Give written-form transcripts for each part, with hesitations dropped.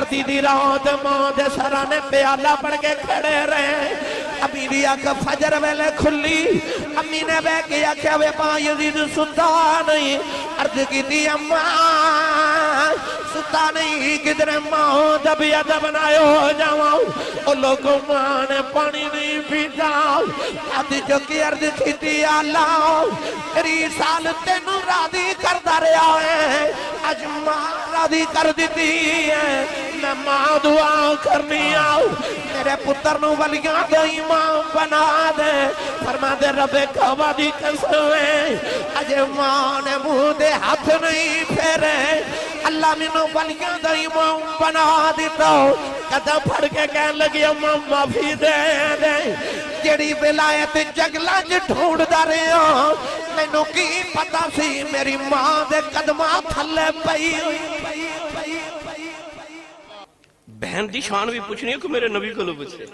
سردی دی رات ماں دے سرانے پیالہ پڑھ کے کھڑے رہے امی دی آنکھ فجر ویلے کھلی امی نے بے کے آنکھیں وے پاں یزید ستا نہیں عرض کی دی اماں ستا نہیں کدھر ماں دبیا دبنائے ہو جاؤں او لوگوں ماں نے پانی نہیں پیتا آدھ جو کی عرض کی دی اللہ تیری سال تینوں راضی کردہ رہا ہے آج ماں راضی کر دیتی ہے میں ماں دعا کرنی آؤں میرے پتر نو ولیاں دے امام بنا دے فرما دے رب کعبہ دی قسمیں آج ماں نے منہ دے ہاتھ نہیں پھیرے اللہ منو ولیاں دے امام بنا دیتا قدم پھڑ کے کہنے لگی امام معافی دے دے جڑی ولایت جگلہ جو ڈھونڈ دا رہے ہوں میں نو کی پتا سی میری ماں دے قدمہ تھلے پئی بہن دی شان بھی پوچھنی ہے کہ میرے نبی کو لو پوچھے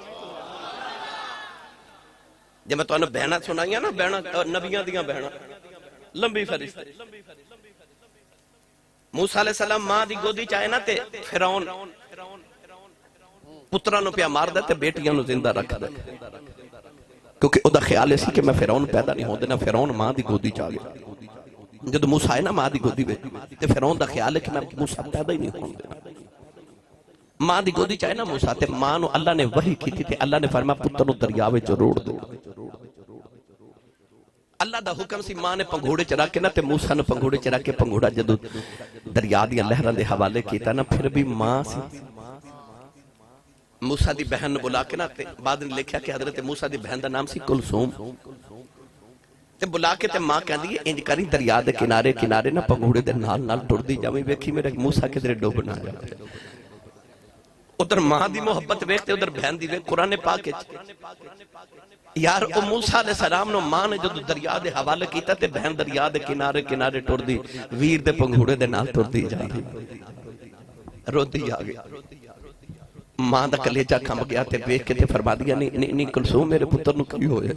جب میں تو انہوں بہنہ سنائیاں نا بہنہ نبیاں دیاں بہنہ لمبی فرشتے موسیٰ علیہ السلام ماں دی گودی چاہے نا تے فرعون پترانو پیا مار دے تے بیٹیاں نو زندہ رکھ دے کیونکہ او دا خیال ہے سی کہ میں فرعون پیدا نہیں ہوں دینا فرعون ماں دی گودی چاہ گیا جب موسیٰ ہے نا ماں دی گودی بیٹی تے فرعون دا خیال ہے کہ میں موسیٰ پیدا ہی نہیں ہوں دینا ماں دی گودی چاہے نا موسیٰ تے ماں نو اللہ نے وحی کی تھی تے اللہ نے فرمایا پتر نو دریاوے چو روڑ دو اللہ دا حکم سی ماں نے پنگھوڑے چرا کے نا تے موسیٰ نے پنگھوڑے چرا کے پنگھوڑا جدو دریا دیا لہران دے حوالے کیتا نا پھر بھی ماں سی موسیٰ دی بہن نے بلا کے نا تے بعد نے لکھیا کہ حضرت موسیٰ دی بہن دا نام سی کلثوم تے بلا کے تے ماں کہن دی انج کری دریا دے کنارے کنارے نا پنگھوڑے دے نال نال ٹر دی جاویں ویکھی میرے موسیٰ کے درے ڈوبنا جائے ادھر ماں دی محبت ویکھتے ادھر بہن دی ویکھ قرآن پاک یار او موسیٰ علیہ السلام نو ماں نے جو دریا دے حوالے کیتا تے بہن دریا دے کنارے کنارے ٹر دی ویر دے پنگھوڑے دے نال ٹر دی جا رو دی آگے ماں دا کلیجہ کھم گیا تے ویکھ کے تے فرما دیا نہیں کلثوم میرے پتر نو کی ہوئے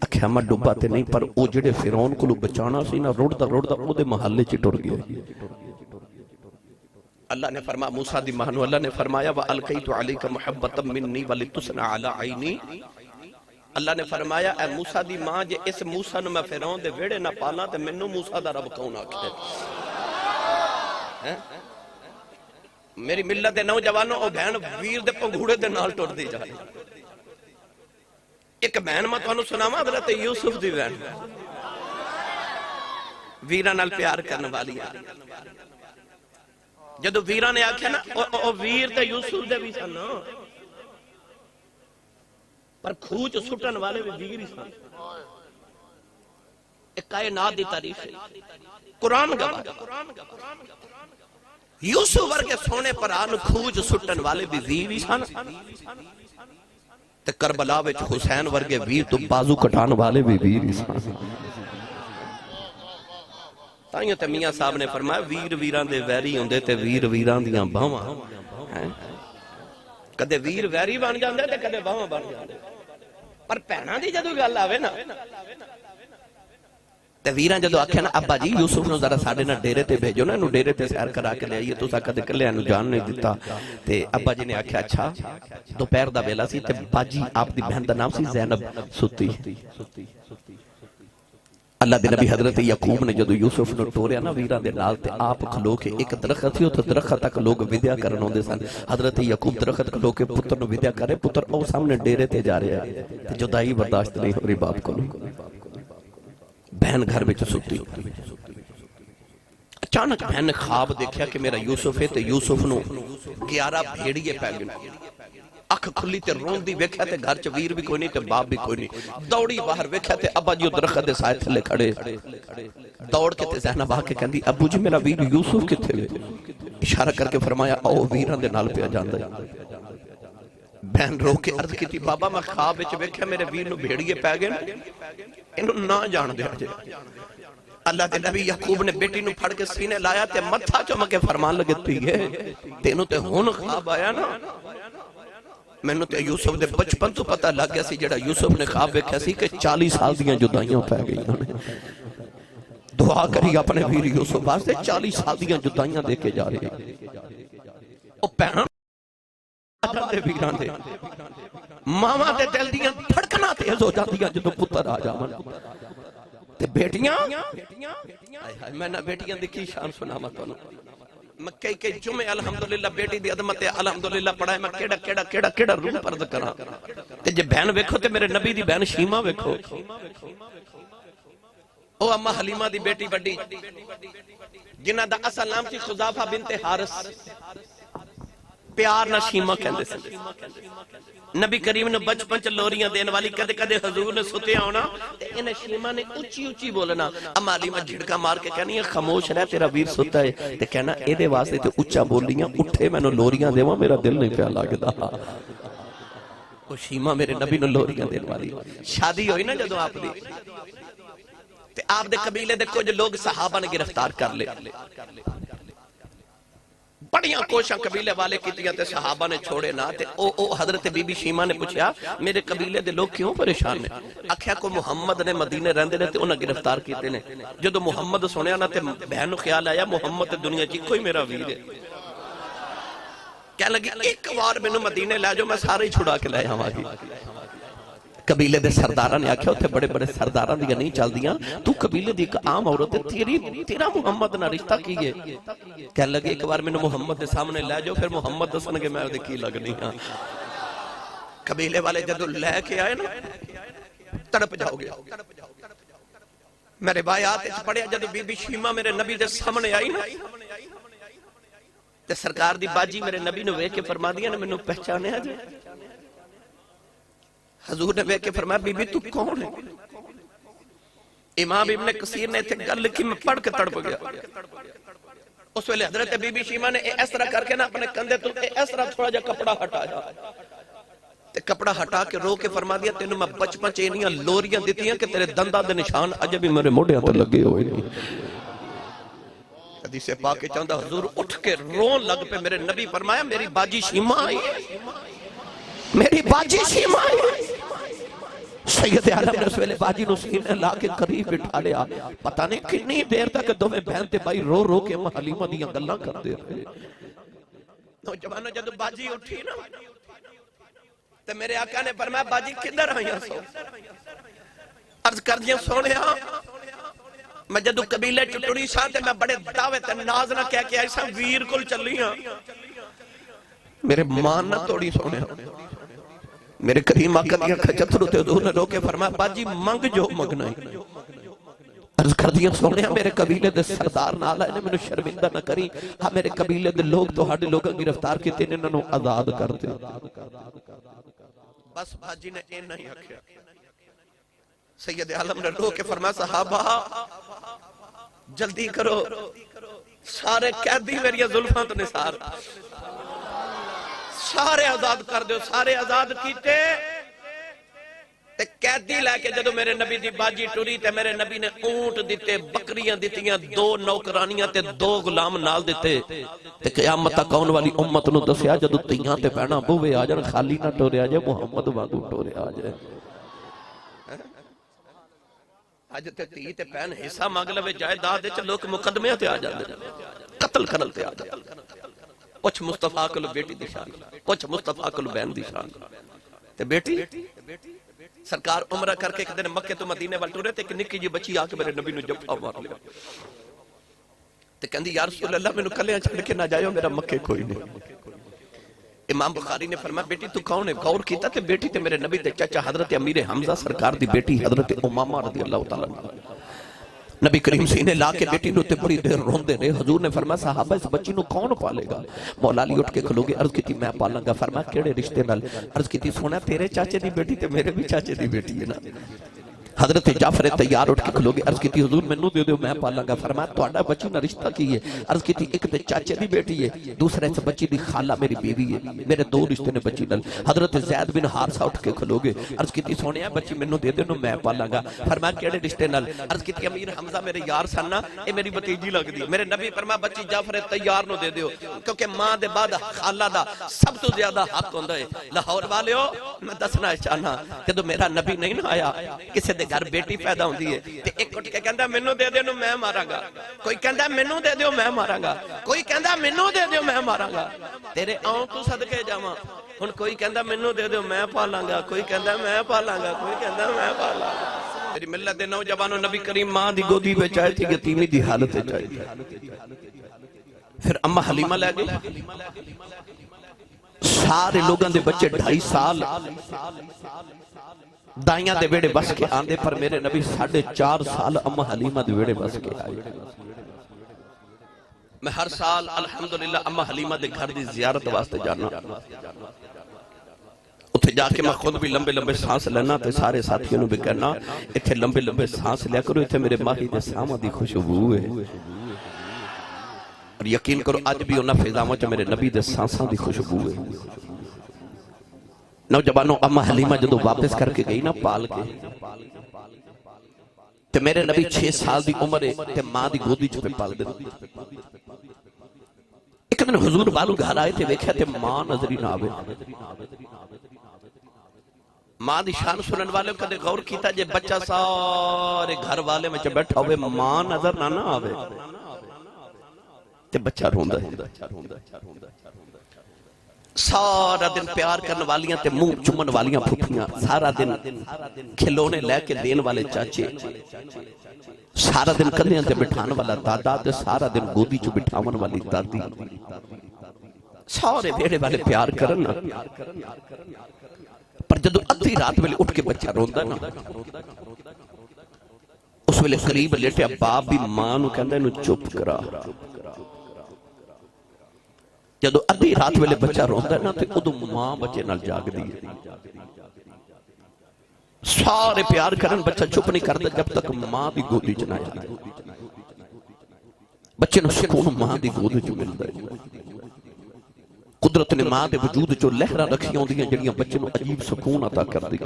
اکھیا ماں ڈوبا تے نہیں پر او جڑے فرعون کو لو بچانا سی نا روڑ دا او دے محلے چی ٹر گیا اللہ نے فرمایا موسیٰ دی مانو اللہ نے فرمایا وَأَلْقَيْتُ عَلَيْكَ مُحَبَّةً مِّنِّي وَلِتُسْنَ عَلَىٰ عَيْنِي اللہ نے فرمایا اے موسیٰ دی ماں جے اس موسیٰ نو میں فرعون دے ویڑے نہ پالا تے منو موسیٰ دا رب کون آکھے میری ملت دے نوجوانوں او بہن ویر دے پنگھوڑے دے نال ٹر دی جائے ایک بہن میں تو انہوں سناما حضرت یوسف دی بہن ویران نال پیار کرنے والی جدو ویران نے آکھیا نا او ویر تے یوسف دے بھی سن پر کھوچ سٹن والے بھی ویر ہی سن ایک کائنات دی تاریخ ہے قرآن گواہ یوسف ورگے سونے پر آن کھوچ سٹن والے بھی ویر ہی سن تے کربلا وچ حسین ورگے ویر تو بازو کٹان والے بھی ویر ہی سن تائیوں تے میاں صاحب نے فرمایا ویر ویران دے ویری ہوندے تے ویر ویران دیاں باواں کدے ویر ویری بن جاندے تے کدے باواں بن جاندے پر بہناں دی جدوں گل آوے نا تے ویراں جدوں آکھیا نا ابا جی یوسف نو ذرا ساڈے نال ڈیرے تے بھیجو نا اینو ڈیرے تے سیر کرا کے لے آئیے تساں کدے کلے اینو جان نہیں دتا تے ابا جی نے آکھیا اچھا دوپہر دا ویلا سی تے باجی آپ دی بہن دا نام سی زینب ستی اللہ دے نبی حضرت یعقوب نے جدو یوسف نے ٹوریا نا ویران دے نال تے آپ کھلو کے ایک درخت تھی تو درخت تک لوگ ودیا کرن ہوندے سن حضرت یعقوب درخت کھلو کے پتر نو ودیا کرے پتر او سامنے ڈیرے تے جا رہا ہے تے جدائی برداشت نہیں ہو رہی باپ کو بہن گھر وچ ستی اچانک بہن نے خواب دیکھا کہ میرا یوسف ہے تے یوسف نو 11 بھیڑیے پے گئے اکھ کھلی تے رون دی ویکھیا تے گھر چ ویر بھی کوئی نہیں تے باپ بھی کوئی نہیں دوڑی باہر ویکھیا تے ابا جی درخت دے سائے تھلے کھڑے دوڑ کے تے زینب آ کے کہندی ابو جی میرا ویر یوسف کتے وے اشارہ کر کے فرمایا او ویراں دے نال پیا جاندا بہن رو کے عرض کیتی بابا میں خواب وچ ویکھیا میرے ویر نو بھیڑیے پے گئے اینو نہ جان دیا جے اللہ دے نبی یعقوب نے بیٹی نو پھڑ کے سینے لایا تے متھا چوم کے فرمان لگے پیے تینوں تے ہن خواب آیا نا میں نے تے یوسف دے بچپن تو پتہ لگ گیا سی جڑا یوسف نے خواب ویکھیا سی کہ 40 سال دیاں جدائیاں پے گئی دعا کری اپنے ویر یوسف واسطے 40 سال دیاں جدائیاں دے کے جا رہے او پیران دے ویران دے ماما دے دل دیاں دھڑکنا تیز ہو جاندیاں جدوں پتر آ جاون تے بیٹیاں میں نہ بیٹیاں دی کی شان سناواں تانوں میں کئی جمعے الحمدللہ بیٹی دی عظمت الحمدللہ پڑھائے میں کیڑا روح پرد کراں تے جے بہن ویکھو تے میرے نبی دی بہن شیما ویکھو او اما حلیمہ دی بیٹی بڑی جنہ دا اصل نام سی خزافہ بنت حارث پیار نہ شیما کہندے سے نبی کریم نے بچپن چ لوریاں دین والی کدے کدے حضور نے ستے آنا تے انہیں شیما نے اونچی اونچی بولنا اما حلیمہ جھڑکا مار کے کہنی ہے خاموش رہ تیرا ویر ستا ہے تے کہنا اے دے واسطے تے اونچا بولیاں اٹھے مینوں لوریاں دیواں میرا دل نہیں پیا لگدا او شیما میرے نبی نوں لوریاں دین والی شادی ہوئی نا جدوں آپ دی تے آپ دے قبیلے دے کچھ لوگ صحابہ نے گرفتار کر لے بڑیاں کوشاں قبیلے والے کیتیاں تے صحابہ نے چھوڑے نہ تے او حضرت بی بی شیما نے پوچھا میرے قبیلے دے لوگ کیوں پریشان نے آکھیا کو محمد نے مدینے رہندے نے تے انہاں گرفتار کیتے نے جدوں محمد سنیا نا تے بہن نوں خیال آیا محمد تے دنیا چ کوئی میرا ویر ہے کہنے لگی ایک بار مینوں مدینے لے جاؤ میں سارے چھڑا کے لے آواں گی قبیلے دے سرداراں نے آکھیا اوتھے بڑے بڑے سرداراں دی نہیں چلدیاں تو قبیلے دی ایک عام عورت ہے تیرا محمد نال رشتہ کی ہے کہنے لگے ایک بار مینوں محمد دے سامنے لے جاؤ پھر محمد دسن گے میں اودے کی لگنی ہاں قبیلے والے جدوں لے کے آئے نا تڑپ جاؤ گے میرے روایات وچ پڑھیا جدوں بی بی شیما میرے نبی دے سامنے آئی نا تے سرکار دی باجی میرے نبی نوں ویکھ کے فرما دیا نے مینوں پہچانیا جے حضور نے ویکھ کے فرمایا بی بی تو کون ہے امام ابن کثیر نے تے گل لکھی میں پڑھ کے تڑپ گیا اس ویلے حضرت بی بی شیما نے اس طرح کر کے نا اپنے کندھے تو اس طرح تھوڑا جا کپڑا ہٹایا تے کپڑا ہٹا کے رو کے فرما دیا تینوں میں بچپن چ انیاں لوریاں دتیاں کہ تیرے دنداں دے نشان اج بھی میرے موڈیاں تے لگے ہوئے نہیں حدیث پاک کے چاہندا حضور اٹھ کے رون لگ پہ میرے نبی فرمایا میری باجی شیما آئی میری باجی شیما آئی سید عالم نے اس ویلے باجی نو سینے لا کے قریب بٹھا لیا پتہ نہیں کتنی دیر تک دوویں بہن تے بھائی رو رو کے حلیمہ دیاں گلاں کردے رہے نوجوانوں جدوں باجی اٹھی نا تے میرے آقا نے فرمایا باجی کدھر آئیاں سو عرض کر دیاں سونیا میں جدوں قبیلے ٹٹڑی سا تے میں بڑے دعوے تے ناز نہ کہہ کے ایسا ویر کول چلی ہاں میرے مان نہ توڑی سونیا میرے کریم آقا دیا کھچت روتے حضور نے رو کے فرمایا باجی منگ جو مگنا ہی عرض کر دیا سونیا میرے قبیلے دے سردار نال آئے نے میں شرمندہ نہ کری ہاں میرے قبیلے دے لوگ تو ہاڑے لوگاں گرفتار کی تینے انہوں آزاد کر دے بس باجی نے این نہیں آکھیا سید عالم نے رو کے فرمایا صحابہ جلدی کرو سارے قیدی میری زلفاں تو نثار سارے آزاد کر دیو سارے آزاد کیتے تے قیدی لے کے جدو میرے نبی دی باجی ٹوری تے میرے نبی نے اونٹ دیتے بکریاں دیتیاں 2 نوکرانیاں تے 2 غلام نال دیتے تے قیامت تک آن والی امت نو دسیا جدو تیاں تے پہنا بوے آ جان خالی نہ ٹورے آ جائے محمد وانگو ٹورے آ جائے اج تے تی تے پہن حصہ مانگ لوے جائیداد وچ لوگ مقدمے تے آ جاندے قتل کرن تے آ جاندے پوچھ مصطفیٰ کلو بیٹی دی شان پوچھ مصطفیٰ کلو بہن دی شان تے بیٹی سرکار عمرہ کر کے ایک دن مکے تو مدینے وال ٹرے تے ایک نکی جی بچی آ کے میرے نبی نو جفا مار لیا تے کہندی یا رسول اللہ مینوں کلیاں چھڑ کے نہ جائیو میرا مکے کوئی نہیں امام بخاری نے فرمایا بیٹی تو کون ہے غور کیتا تے بیٹی تے میرے نبی تے چچا حضرت امیر حمزہ سرکار دی بیٹی حضرت امامہ رضی اللہ تعالی عنہ نبی کریم سینے لا کے بیٹی نو تے بڑی دیر روندے رہے حضور نے فرمایا صحابہ اس بچی نو کون پالے گا مولا علی اٹھ کے کھلو گے عرض کیتی میں پالاں گا فرمایا کیڑے رشتے نال عرض کیتی سونا تیرے چاچے دی بیٹی تے میرے بھی چاچے دی بیٹی ہے نا حضرت جعفر تیار اٹھ کے کھلو گے عرض کیتی حضور مینوں دے دیو میں پالاں گا فرمایا تہاڈا بچی نال رشتہ کی ہے عرض کیتی ایک تے چاچے دی بیٹی ہے دوسرے تے بچی دی خالہ میری بیوی ہے میرے 2 رشتے نے بچی نال حضرت زید بن حارثہ اٹھ کے کھلو گے عرض کیتی سونیا بچی مینوں دے دیو میں پالاں گا فرمایا کیڑے رشتے نال عرض کیتی امیر حمزہ میرے یار سن نا اے میری بھتیجی لگدی ہے میرے نبی فرمایا بچی جعفر تیار نو دے دیو کیونکہ ماں دے بعد خالہ دا سب تو زیادہ حق ہوندا ہے لاہور والیو میں دسنا چاہنا جدوں میرا نبی نہیں نہ آیا کسے دے دے گھر بیٹی پیدا ہوندی ہے تے ایک اٹھ کے کہندا مینوں دے دیو میں ماراں گا، کوئی کہندا مینوں دے دیو میں ماراں گا، کوئی کہندا مینوں دے دیو میں ماراں گا، تیرے آؤں تو صدقے جاواں، ہن کوئی کہندا مینوں دے دیو میں پالاں گا، کوئی کہندا میں پالاں گا، کوئی کہندا میں پالاں گا۔ میری ملت دے نوجوانوں، نبی کریم ماں دی گودی وچ آئے تھی، یتیمی دی حالت وچ آئے تھی، پھر اماں حلیمہ لے گئی، سارے لوگاں دے بچے 2.5 سال دائیاں دے ویڑے بس کے آندے، پر میرے نبی 4.5 سال اماں حلیمہ دے ویڑے بس کے آئے۔ میں ہر سال الحمدللہ اماں حلیمہ دے گھر دی زیارت واسطے جانا، اتھے جا کے میں خود بھی لمبے لمبے سانس لینا تے سارے ساتھیوں نے بھی کہنا اتھے لمبے لمبے سانس لیا کرو، اتھے میرے ماہی دے سامہ دی خوشبو ہے، اور یقین کرو آج بھی انہاں فضاموں چا میرے نبی دے سانساں دی خوشبو ہے۔ نوجوانوں، اماں حلیمہ جدو واپس کر کے گئی نا پال کے، تے میرے نبی 6 سال دی عمر ہے تے ماں دی گودی چ پہ پال دے۔ ایک دن حضور والو گھر آئے تے ویکھیا تے ماں نظری نہ آوے۔ ماں دی شان سنن والے کدے غور کیتا جے بچہ سارے گھر والے میں چ بیٹھا ہوئے ماں نظر نہ آوے تے بچہ روندا ہے۔ سارا دن پیار کرنے والیاں تے منہ چمن والیاں پھوپھیاں، سارا دن کھلونے لے کے دین والے چاچے، سارا دن کندھیاں تے بٹھان والا دادا تے سارا دن گودی چ بٹھاون والی دادی، سارے بیڑے والے پیار کرن، پر جدو ادھی رات ویلے اٹھ کے بچہ روندا نا، اس ویلے قریب لیٹیا باپ بھی ماں نو کہندا اینو چپ کرا۔ جدو ادھی رات ویلے بچہ روندا نا تے ادو ماں بچے نال جاگ دی، سارے پیار کرن، بچہ چپ نہیں کرتا جب تک ماں دی گودی چ نہ جائے۔ بچے نو سکون ماں دی گودی چ ملدا ہے۔ قدرت نے ماں دے وجود جو لہراں رکھی ہوندیاں جڑیاں بچے نو عجیب سکون عطا کر دی۔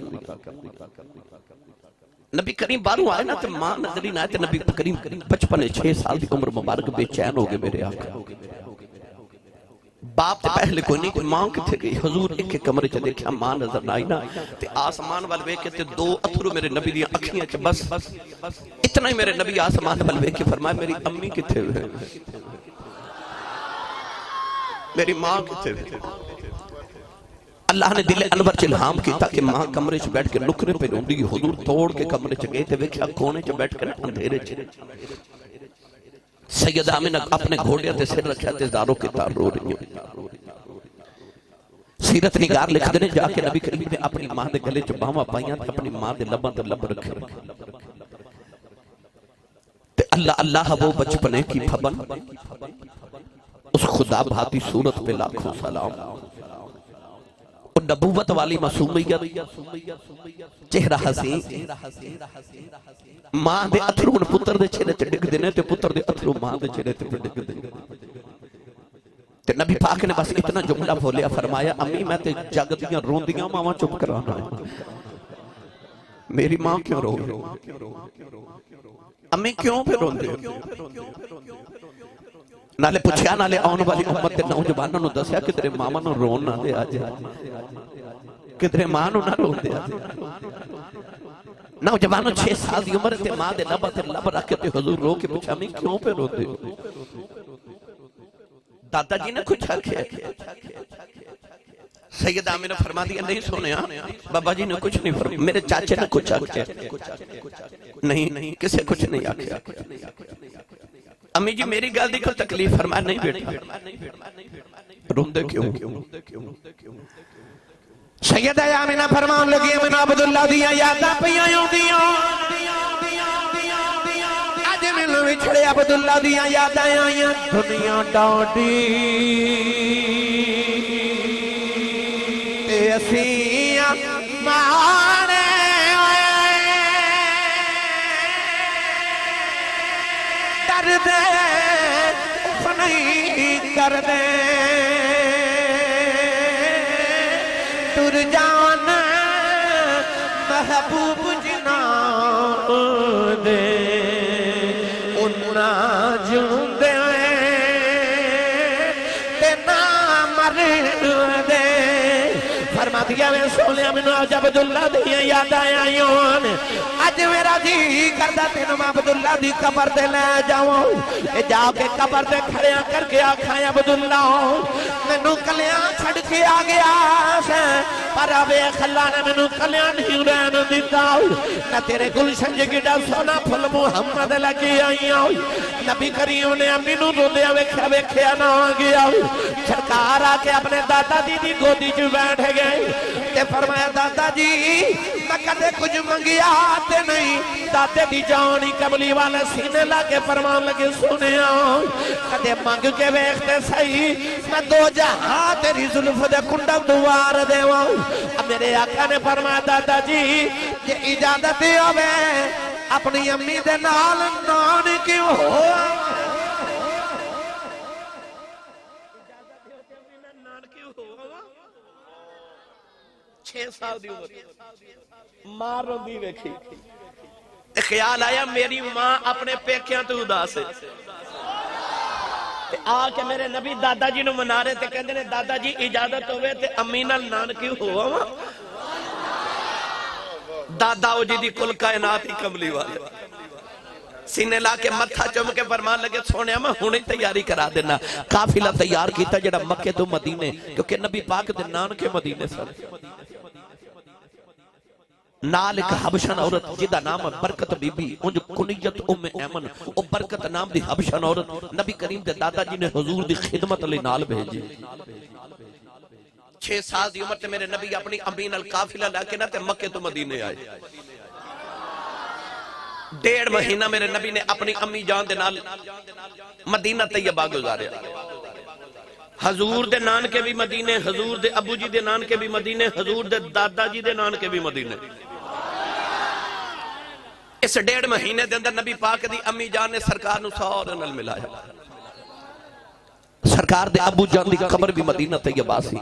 نبی کریم باہروں آئے نا تے ماں نظری نہ آئے تے نبی کریم 55 سال دی عمر مبارک بے چین ہو گئے میرے آقا۔ باپ تے پہلے کوئی نہیں، کوئی ماں کتھے گئی؟ حضور ایک کمرے چ دیکھا ماں نظر نہ آئی نا تے آسمان وال ویکھ کے تے 2 اتھرو میرے نبی دی اکھیاں چ بس اتنا ہی میرے نبی آسمان وال ویکھ کے فرمایا میری امی کتھے ہوئے، میری ماں کتھے ہوئے؟ اللہ نے دل انور چ الہام کیتا کہ ماں کمرے چ بیٹھ کے نکرے پہ روندی، حضور توڑ کے کمرے چ گئے تے ویکھیا کونے چ بیٹھ کے اندھیرے چ سیدہ آمینہ اپنے گھوڑے تے سر رکھا تے زاروں کے تار رو رہی ہیں۔ سیرت نگار لکھ دینے جا کے نبی کریم نے اپنی ماں دے گلے چ باواں پائیاں تے اپنی ماں دے لباں تے لب رکھے تے اللہ اللہ وہ بچپنے کی پھبن، اس خدا بھاتی صورت پہ لاکھوں سلام، اور نبوت والی معصومیت، چہرہ حسین، ماں دے اتھرو پتر دے چہرے تے ڈگ دینے تے پتر دے اتھرو ماں دے چہرے تے ڈگ دینے تے نبی پاک نے بس اتنا جملہ بولیا، فرمایا امی میں تے جگ دیاں روندیاں ماں چپ کرانا ہے، میری ماں کیوں رو امی کیوں پہ روندے؟ نالے پوچھیا نالے آن والی امت تے نوجوانوں نے دسیا کہ تیرے ماما نو رون نہ دے آج، کہ تیرے ماں نو نہ رون دے آج۔ نوجوانوں 6 سال دی عمر تے ماں دے لبا تے لب رکھ کے حضور رو کے پوچھا میں کیوں پہ رو دے؟ دادا جی نے کچھ آکھیا، سیدہ آمینہ فرما دیا نہیں سونے بابا جی نے کچھ نہیں فرما، میرے چاچے نے کچھ آکھیا نہیں، کسے کچھ نہیں آکھیا۔ امی جی میری گل دی کوئی تکلیف، فرمایا نہیں بیٹا روندے کیوں؟ سیدہ آمینہ فرمان لگی من عبداللہ دیاں یاداں پیاں ہوندیاں، اج ملوں وچھڑے عبداللہ دیاں یاداں آئیاں، دنیا ڈاڈی تے اسیاں مانے دے اف نہیں کر دے تر جان محبوب جنا دے اننا جون دے تے نہ مر دے، فرما فرماتی ہے سونے منو اج عبداللہ دیاں یاد آئیاں اج میرا جی کردا تینوں میں عبداللہ دی قبر تے لے جاواں اے جا کے قبر تے کھڑیاں کر کے آکھاں عبداللہ مینوں کلیاں چھڑ کے آ گیا سے پر ویکھ اللہ نے مینوں کلیاں نہیں رہن دتا نہ تیرے گلشن جگڑا سونا پھل محمد لگی آئیاں نبی کریم نے امی نوں روندیاں ویکھیا نہ گیا سرکار آ کے اپنے دادا دی گودی چ بیٹھ گئے تے فرمایا دادا جی میں کدے کچھ منگیا تے نہیں دادے دی جانی کملی والے سینے لا کے فرمان لگے سنیا کدے منگ کے ویکھتے صحیح میں دو جہاں تیری زلف دے کنڈم دوار دیواں میرے آقا نے فرمایا دادا جی یہ اجازت ہوے اپنی امی دے نال نان کیوں ہو 6 سال دی عمر ماں روندی ویکھی خیال آیا میری ماں اپنے پیکیاں تو اداس ہے آ کے میرے نبی دادا جی نو منا رہے تے کہندے نے دادا جی اجازت ہوئے تے امی نال نان کیوں ہوا دادا او جی دی کل کائنات ہی کملی والے سینے لا کے متھا چم کے فرمان لگے سونے میں ہونے تیاری کرا دینا قافلہ تیار کیتا جڑا مکے تو مدینے کیونکہ نبی پاک دے نان کے مدینے سن نال ایک حبشن عورت جدا نام برکت بی بی انج کنیت ام ایمن او برکت نام دی حبشن عورت نبی کریم دے دادا جی نے حضور دی خدمت لے نال بھیجی 6 سال دی عمر تے میرے نبی اپنی امی نال قافلہ لا کے نہ تے مکے تو مدینے آئے 1.5 مہینہ میرے نبی نے اپنی امی جان دے نال مدینہ طیبہ گزاریا حضور دے نان کے بھی مدینے حضور دے ابو جی دے نان کے بھی مدینے حضور دے دادا جی دے نان کے بھی مدینے اس 1.5 مہینے دے اندر نبی پاک دی امی جان نے سرکار نو سارے نال ملایا سرکار دے ابو جان دی قبر بھی مدینہ طیبہ سی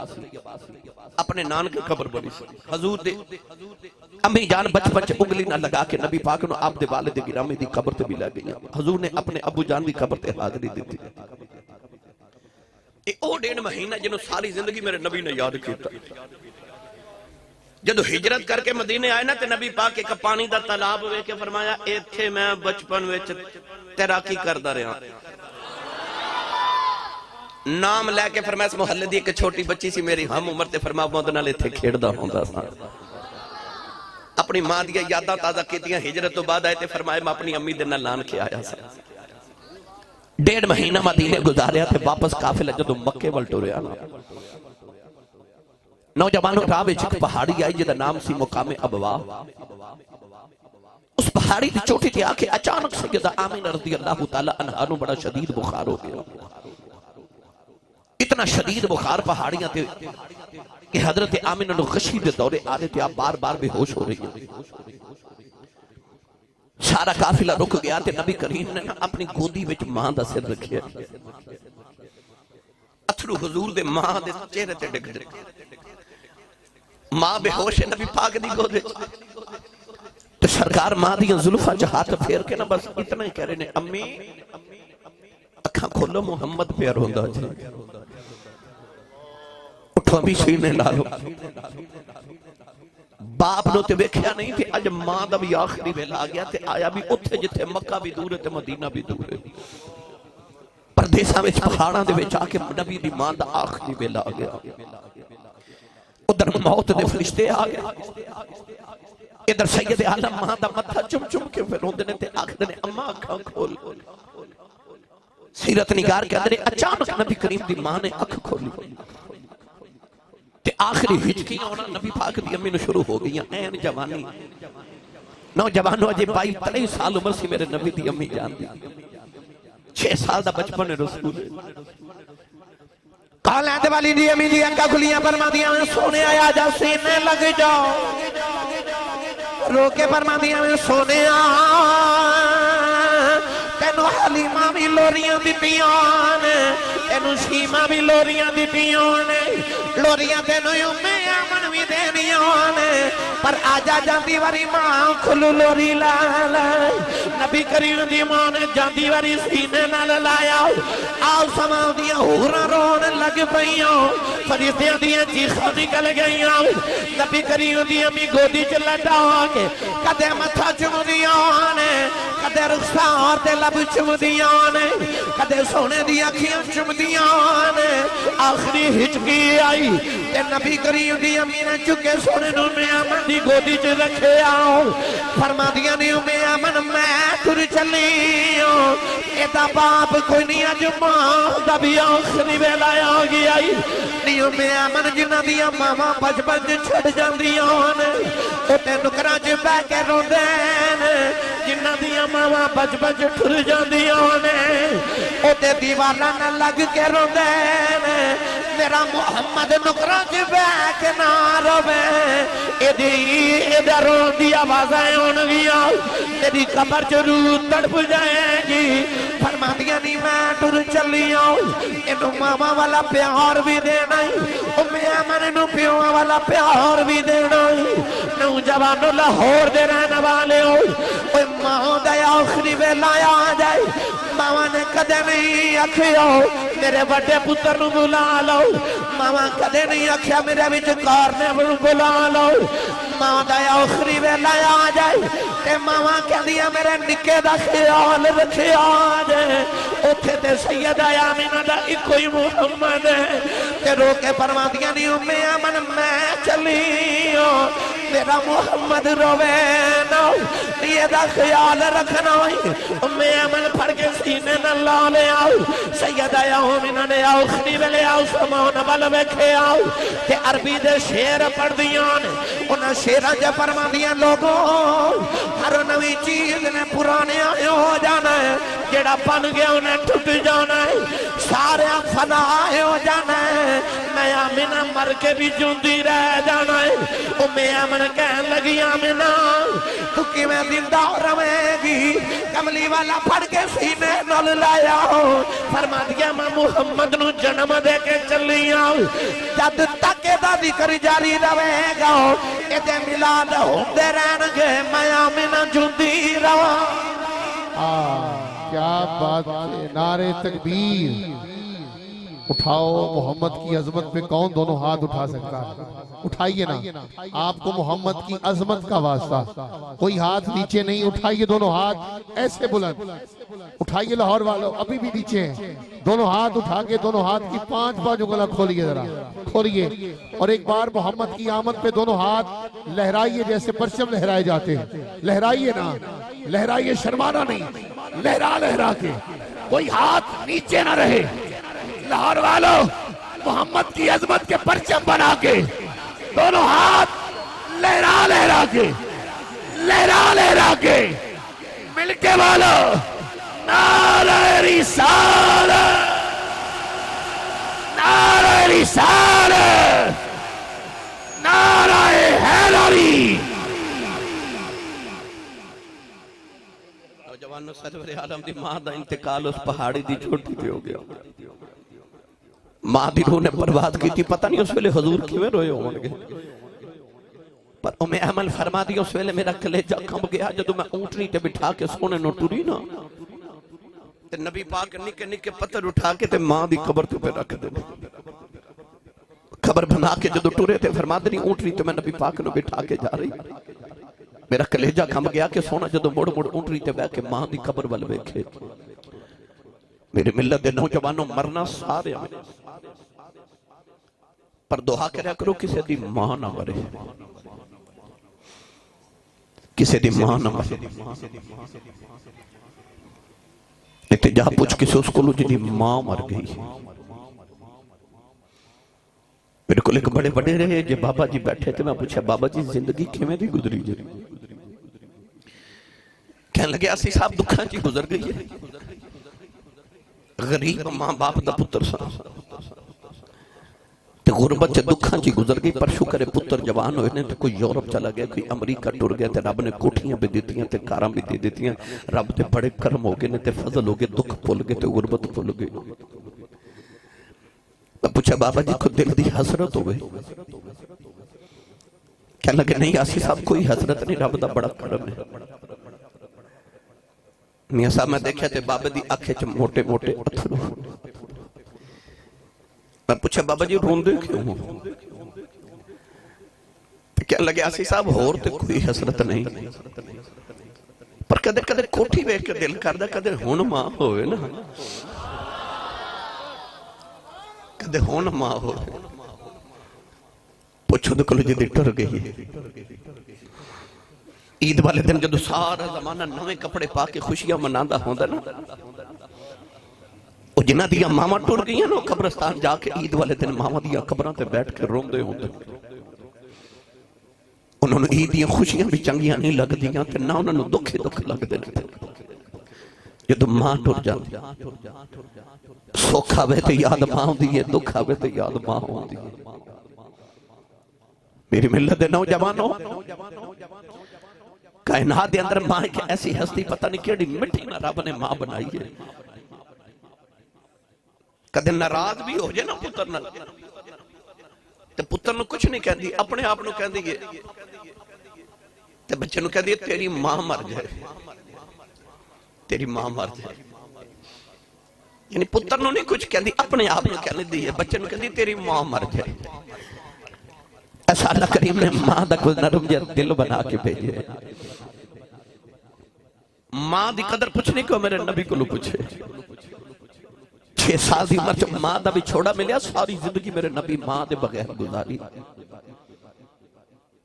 اپنے نان کی قبر بڑی سی حضور دے امی جان بچ انگلی نہ لگا کے نبی پاک نو آپ دے والد گرامی دی قبر تے بھی لے گئی حضور نے اپنے ابو جان دی قبر تے حاضری دی تھی او 1.5 مہینہ جنہوں ساری زندگی میرے نبی نے یاد کیتا جدو ہجرت کر کے مدینے آئے نا تے نبی پاک ایک پانی دا تالاب ہوئے کے فرمایا ایتھے میں بچپن وچ تیراکی کردا رہا نام لے کے فرمایا اس محلے دی ایک چھوٹی بچی سی میری ہم عمر تے فرمایا مود نال ایتھے کھیڑدا ہوندا سا اپنی ماں دی یاداں تازہ کیتیاں ہجرت تو بعد آئے تے فرمایا میں اپنی امی دے نال لان کے آیا سا 1.5 مہینہ مدینے گزاریا تھے واپس قافلہ جدو مکے ول ٹریا نوجوانوں راہ وچ ایک پہاڑی آئی جدا نام سی مقام ابوا اس پہاڑی دی چوٹی تے آ کے اچانک سیدہ آمینہ رضی اللہ تعالی عنہا نو بڑا شدید بخار ہو گیا اتنا شدید بخار پہاڑیاں تے کہ حضرت آمینہ نو غشی دے دورے آ رہے تھے آپ بار بار بے ہوش ہو رہی ہیں سارا قافلہ رک گیا تے نبی کریم نے اپنی گودی وچ ماں دا سر رکھیا اتھرو حضور دے ماں دے چہرے تے ڈگ دے ماں بے ہوش ہے نبی پاک دی گود وچ تو سرکار ماں دی زلفاں چ ہاتھ پھیر کے نا بس اتنا ہی کہہ رہے نے امی اکھاں کھولو محمد پیار ہوندا جی اٹھو بھی سینے لا لو باپ نو تے ویکھیا نہیں تے اج ماں دا بھی آخری ویلا آ گیا تے آیا بھی اوتھے جتھے مکہ بھی دور ہے تے مدینہ بھی دور ہے پردیساں وچ پہاڑاں دے وچ آ کے نبی دی ماں دا آخری ویلا آ گیا ادھر موت دے فرشتے آ گئے ادھر سید عالم ماں دا متھا چم کے پھر روندے نے تے آکھدے نے اماں اکھاں کھول سیرت نگار کے اندر اچانک نبی کریم دی ماں نے اکھ کھولی تے آخری ہچکیاں ہونا نبی پاک دی امی نو شروع ہو گئی این جوانی نوجوانوں اجے 22-23 سال عمر سی میرے نبی دی امی جان دی 6 سال دا بچپن رسول کال آتے والی دی امی دی انکا کھلیاں فرما دیا میں سونے آیا جا سینے لگ جاؤ روکے فرما دیا میں سونے آیا تینو حلیمہ بھی لوریاں دیتیاں نے تینو شیمہ بھی لوریاں دیتیاں نے لوریاں تینو ام ایمن بھی دینیاں نے پر آجا جاندی واری ماں کھلو لوری لائے نبی کریم دی ماں نے جاندی واری سینے نال لایا آؤ سماؤ دیا ہورا رونے لگ پئیاں فرشتیاں دیا چیخاں نکل گئیاں نبی کریم دی امی گودی چلا ڈاکے کدے متھا چم دیاں نے کدے رخسار تے لب چم دیاں نے کدے سونے دی اکھیاں چم دیاں نے آخری ہچکی آئی تے نبی کریم دی امی نے چکے سونے نو میں امن دی گودی چ رکھے آؤ فرما دیا نیو میں امن میں تر چلی ایتا باپ کوئی نہیں اج ماں دا بھی آخری ویلا آ گئی آئی نیو میں امن جنہ دیا ماما بچ بچ چھڑ جاندیاں نے تے نکراں چ بہ کے روندین جنہ دیا ماما بچ بچ ٹر جاندیاں نے تے دیواراں نہ لگ کے روندین میرا محمد نکراں چ بہ کے نہ روے ادھر روندی آوازیں ہون گیا تیری قبر ضرور تڑپ جائے گی فرما دیا نہیں میں ٹر چلی آؤں انہوں ماما والا پیار بھی دینا امی ایمن انہوں پیوہ والا پیار بھی دینا نوجوانوں لاہور دے رہنے والے ہو اوہ ماں دے آخری ویلا آ جائے ماما نے کدے نہیں اکھیا میرے بڑے پتر نو بلا لو ماما کدے نہیں اکھیا میرے وچکار نے بلا لو ماں دا آخری ویلا آ جائے تے ماما کہہ دیا میرے نکے دا خیال رکھے آ جائے اتھے تے سیدہ آمینہ دا اکوئی محمد ہے تے روکے فرما دیا نہیں امی ایمن میں چلی میرا محمد روے نو یہ دا خیال رکھنا ہوئی امی ایمن پھڑ کے سینے نہ لا لے آؤ سیدہ آمینہ نے آخری ویلے آؤ سمون بل ویکھے آؤ تے عربی دے شیر پڑھ دیاں انہاں شیرہ جے فرما دیا لوگوں ہر نوی چیز نے پرانے آئے ہو جانا ہے جڑا پن گیا انہیں ٹھٹ جانا ہے سارے فنا آئے ہو جانا ہے میں آمینہ مر کے بھی جوندی رہ جانا ہے امی ایمن کہن لگی آمینہ تو کی میں زندہ روے گی کملی والا پھڑ کے سینے نل لایا ہو فرما دیا میں محمد نو جنم دے کے چلی آؤ جد تک دا ذکر جاری روے گا ایدے ملاد ہوندے رہن گے میں آمینہ جوندی روا کیا بات ہے نعرے تکبیر اٹھاؤ محمد کی عظمت پہ کون دونوں ہاتھ اٹھا سکتا ہے اٹھائیے نا آپ کو محمد کی عظمت کا واسطہ کوئی ہاتھ نیچے نہیں اٹھائیے دونوں ہاتھ ایسے بلند اٹھائیے لاہور والوں ابھی بھی نیچے ہیں دونوں ہاتھ اٹھا کے دونوں ہاتھ کی پانچ بازو گلا کھولیے ذرا کھولیے اور ایک بار محمد کی آمد پہ دونوں ہاتھ لہرائیے جیسے پرچم لہرائے جاتے ہیں لہرائیے نا لہرائیے شرمانا نہیں لہرا لہرا کے کوئی ہاتھ نیچے نہ رہے لاہور والوں محمد کی عظمت کے پرچم بنا کے دونوں ہاتھ لہرا لہرا کے مل کے والوں نعرہ رسالت نعرہ رسالت نعرہ حیدری نوجوانوں سرور عالم دی ماں دا انتقال اس پہاڑی دی چھوٹی پہ ہو گیا ماں دی روح نے برباد کی تھی پتہ نہیں اس ویلے حضور کیویں روئے ہوں گے پر امی ایمن فرما دی اس ویلے میرا کلیجہ کھم گیا جدو میں اونٹنی تے بٹھا کے سونے نو ٹوری نا تے نبی پاک نکے نکے پتھر اٹھا کے تے ماں دی قبر تے پہ رکھ دے قبر بنا کے جدو ٹورے تے فرما دی اونٹنی تے میں نبی پاک نو بٹھا کے جا رہی میرا کلیجہ کھم گیا کہ سونا جدو مڑ مڑ اونٹنی تے بیٹھ کے ماں دی قبر ول ویکھے میرے ملت دے نوجوانوں مرنا سارے پر دعا کریا کرو کسے دی ماں نہ مرے کسے دی ماں نہ مرے اتجا پوچھ کسے اس کو لو جی ماں مر گئی میرے کو ایک بڑے بڑے رہے جے بابا جی بیٹھے تھے میں پوچھا بابا جی زندگی کیویں دی گزری جی کہنے لگے اسی صاحب دکھاں جی گزر گئی ہے غریب ماں باپ دا پتر سا تے غربت چ دکھاں چی گزر گئی، پر شکر پتر جوان ہوئے نے، کوئی یورپ چلا گیا، کوئی امریکہ ٹر گیا، تے رب نے کوٹھیاں بھی دیتیاں تے کاراں بھی دے دیتیاں، رب تے بڑے کرم ہو گئے نے تے فضل ہو گئے، دکھ پھول گئے تے غربت پھول گئی۔ میں پوچھا بابا جی کو دل دی حسرت ہوئے؟ کہنے لگے نہیں آسی صاحب کوئی حسرت نہیں، رب دا بڑا کرم ہے۔ میاں صاحب میں دیکھا تے بابا دی آنکھیں چ موٹے موٹے اتھرو۔ میں پوچھا بابا جی روندے کیوں ہو؟ کہنے لگے آسی صاحب ہور تے کوئی حسرت نہیں، پر کدے کدے کوٹھی ویکھ کے دل کردا کدے ہن ماں ہوئے نا، کدے ہون ماں ہو۔ پوچھو دے کلو جی دی ٹر گئی ہے۔ عید والے دن جدو سارا زمانہ نوے کپڑے پا کے خوشیاں مناندہ ہوندہ نا، وہ جنہ دیا ماما ٹر گئی ہیں نا، قبرستان جا کے عید والے دن ماما دیا قبران تے بیٹھ کے روندے ہوندے، انہوں نے عید دیا خوشیاں بھی چنگیاں نہیں لگ دیاں تے نہ انہوں نے دکھ دکھ لگ دے جدو ماں ٹر جاتی، سوکھا بے تے یاد ماں ہوندی ہے، دکھا بے تے یاد ماں ہوندی ہے۔ میری ملت دے نوجوانوں، کائنات دے اندر ماں ایک ایسی ہستی پتہ نہیں کیڑی مٹی نہ رب نے ماں بنائی ہے۔ کدے ناراض بھی ہو جائے نا پتر نہ، تے پتر نو کچھ نہیں کہندی، اپنے آپ نو کہندی ہے، تے بچے نو کہندی ہے تیری ماں مر جائے، تیری ماں مر جائے۔ یعنی پتر نو نہیں کچھ کہندی، اپنے آپ نو کہندی ہے، بچے نو کہندی تیری ماں مر جائے۔ ایسا اللہ کریم نے ماں دا کوئی نرم جا دل بنا کے بھیجے۔ ماں دی قدر پوچھنے کو میرے نبی کو لو پوچھے، 6 سال دی عمر جب ماں دا بھی چھوڑا ملیا، ساری زندگی میرے نبی ماں دے بغیر گزاری۔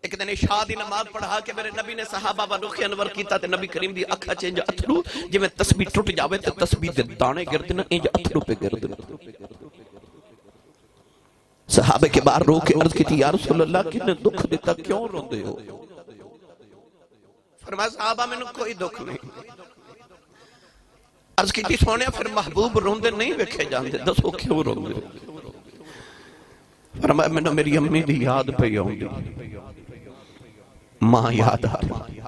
ایک دن عشاء دی نماز پڑھا کے میرے نبی نے صحابہ و رخ انور کیتا تے نبی کریم دی اکھا چنج اتھرو جی میں تسبیح ٹوٹ جاوے تے تسبیح دے دانے گردن انج اتھرو پہ گردن۔ صحابہ کے بار رو کے عرض کی تھی یا رسول اللہ کنے دکھ دیتا کیوں روندے ہو؟ فرمایا صحابہ میں نے کوئی دکھ نہیں۔ عرض کی تھی سونے پھر محبوب روندے نہیں ویکھے جاندے، دسو کیوں روندے؟ فرمایا میں نے میری امی دی یاد پہ آؤں دی، ماں یاد آ رہی۔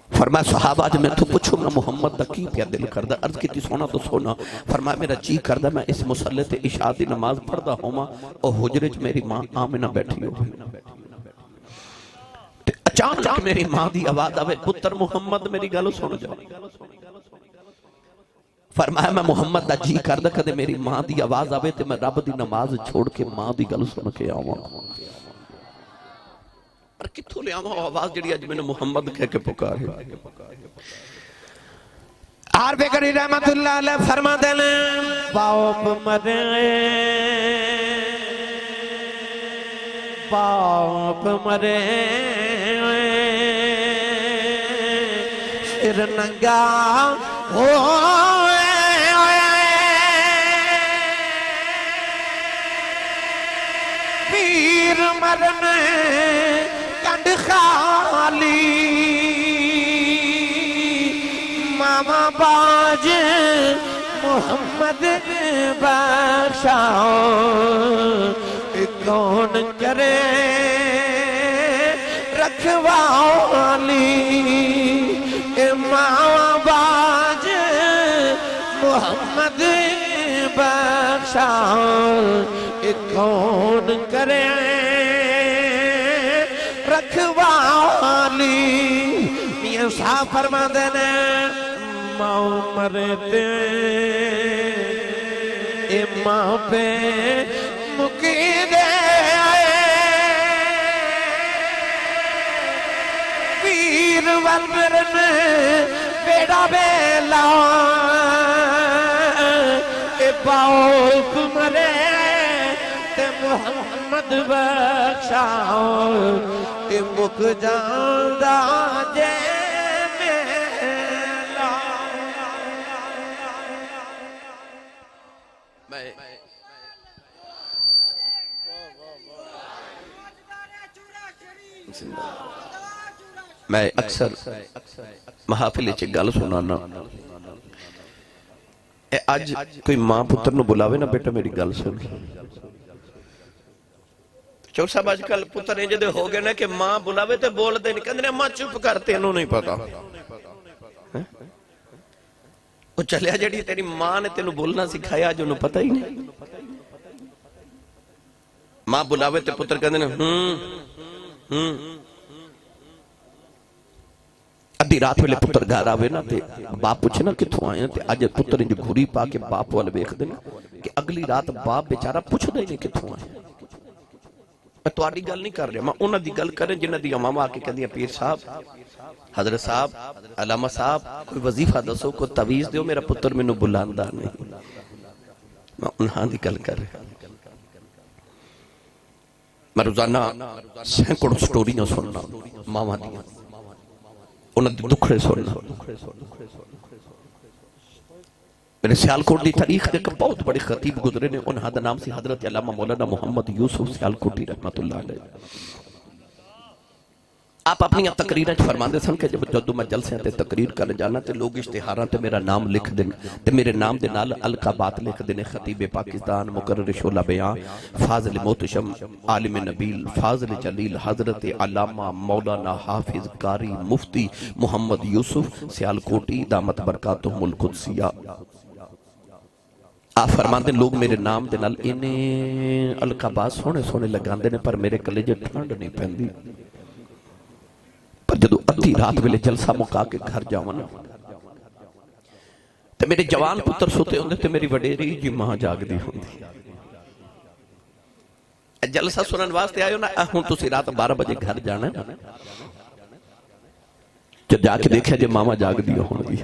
فرمایا صحابہ آج میں تو پوچھوں گا محمد دا کی پیا دل کردہ؟ عرض کی تھی سونا تو سونا۔ فرمایا میرا جی کردہ میں اس مسلح تے عشاء دی نماز پڑھدا ہوں اور حجرے چ میری ماں آمنہ بیٹھی ہو، اچانک میری ماں دی آواز آوے پتر محمد میری گالو سن جا۔ فرمایا میں محمد دا جی کردہ کدے میری ماں دی آواز آوے تے میں رب دی نماز چھوڑ کے ماں دی گالو سن کے آواں۔ اور کتھوں لے آواں آواز جڑی آج میں نے محمد کہہ کے پکارے۔ عارف کری رحمت اللہ علیہ فرما دینے باپ مرے باپ مرے سر ننگا ہوئے پیر مرنے کنڈ خالی ماما باج محمد بخشاؤ کون کرے رکھوالی ماما باج محمد بخشاؤ کون کرے رکھوالی۔ میاں صاحب فرما دینے ماں مرتے اے ماں پہ مکی دے پیر والمرن بیڑا بیلا اے باپ مرے تے محمد بخشاؤ اے مک جاندہ جے میں اکثر محافل چ گل سنانا، آج کوئی ماں پتر نو بلاوے نا بیٹا میری گل سن، چور صاحب آج کل پتر انج دے ہو گئے نا کہ ماں بلاوے تے بول دے نہیں کہندے ماں چپ کر تینوں نہیں پتا وہ چلیا جڑی تیری ماں نے تینوں بولنا سکھایا جو انہوں پتہ ہی نہیں ماں بلاوے تے پتر کہندے نے ادھی رات ویلے پتر گھر آوے نا تے باپ پوچھے نا کتھوں آئے تے اج پتر انج گھوری پا کے باپ والے ویکھ دے نا کہ اگلی رات باپ بیچارہ پوچھدا ہی نہیں کتھوں آئے میں تواڈی گل نہیں کر رہا میں انہاں دی گل کریں جنہاں دی ماما آ کے کہندیاں پیر صاحب حضرت صاحب علامہ صاحب کوئی وظیفہ دسو کوئی تعویذ دیو میرا پتر مینوں بلاندا نہیں میں انہاں دی گل کر رہا میں روزانہ سینکڑوں سٹوریاں سننا ماواں دیاں انہاں دے دکھڑے سننا میرے سیالکوٹ دی تاریخ ایک بہت بڑے خطیب گزرے نے انہاں دا نام سی حضرت علامہ مولانا محمد یوسف سیالکوٹی رحمت اللہ علیہ آپ اپنی تقریریں فرما دے سن کہ جب میں جلسے تے تقریر کر جانا تے لوگ اشتہاراں تے میرا نام لکھ دیں تے میرے نام دے نال القابات لکھ دیں خطیب پاکستان مقرر شعلہ بیان فاضل محتشم عالم نبیل فاضل جلیل حضرت علامہ مولانا حافظ قاری مفتی محمد یوسف سیالکوٹی دامت برکاتہم القدسیہ آپ فرماندے لوگ میرے نام دے نال انہیں القابات سونے سونے لگاندے نے پر میرے کلیجے ٹھنڈ نہیں پہندی پر جدو ادھی رات ویلے جلسہ مکا کے گھر جاوانا تے میرے جوان پتر سوتے ہوندے تے میری وڈیری جی ماں جاگ دی ہوندی جلسہ سنن واسطے آئے ہو نا ہوں تسی رات 12 بجے گھر جانا ہے جب جا کے دیکھا جب ماما جاگ دی ہوندی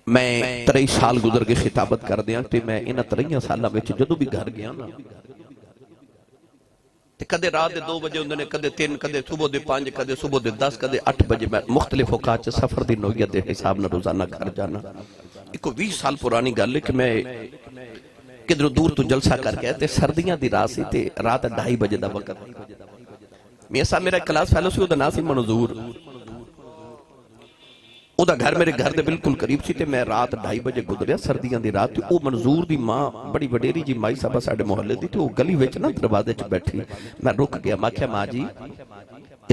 میں 23 سال گزر کے خطابت کر دیا تے میں انہ 23 سالہ وچ جدو بھی گھر گیا نا کدے رات دے 2 بجے ہوندے نے کدے 3 کدے صبح دے 5 کدے صبح دے 10 کدے 8 بجے میں مختلف اوقات چ سفر دی نوعیت دے حساب نہ روزانہ گھر جانا ایک 20 سال پرانی گل ہے کہ میں کدھر دور تو جلسہ کر کے تے سردیاں دی رات سی تے رات 2:30 بجے دا وقت میاں صاحب میرا کلاس فیلو سی او دا نام سی منظور او دا گھر میرے گھر دے بالکل قریب سی تے میں رات 2:30 بجے گزریا سردیاں دی رات او منظور دی ماں بڑی وڈیری جی مائی صاحبہ ساڈے محلے دی تے او گلی وچ نا دروازے چ بیٹھی میں رک گیا میں کہیا ماں جی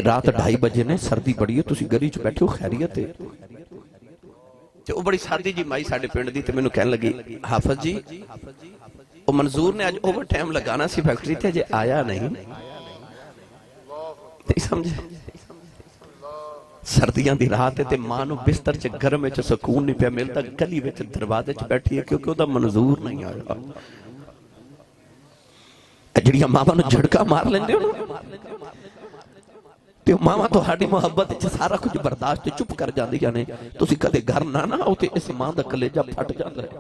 رات 2:30 بجے نے سردی بڑی ہے تسی گلی چ بیٹھے ہو خیریت ہے تے او بڑی سادی جی مائی ساڈے پنڈ دی تے مینوں کہن لگی حافظ جی او منظور نے اج اوور ٹائم لگانا سی فیکٹری تے جے آیا نہیں نہیں سمجھے سردیاں دی رات تے ماں نو بستر چ گرم وچ سکون نہیں پیا ملتا گلی وچ دروازے چ بیٹھی ہے کیونکہ او دا منظور نہیں آیا جڑیاں ماواں نو جھڑکا مار لیندے ہو نا تے ماواں تہاڈی محبت وچ سارا کچھ برداشت چپ کر جاندیاں نے تسی کدے گھر نہ آؤ تے اس ماں دا کلیجہ پھٹ جاندا ہے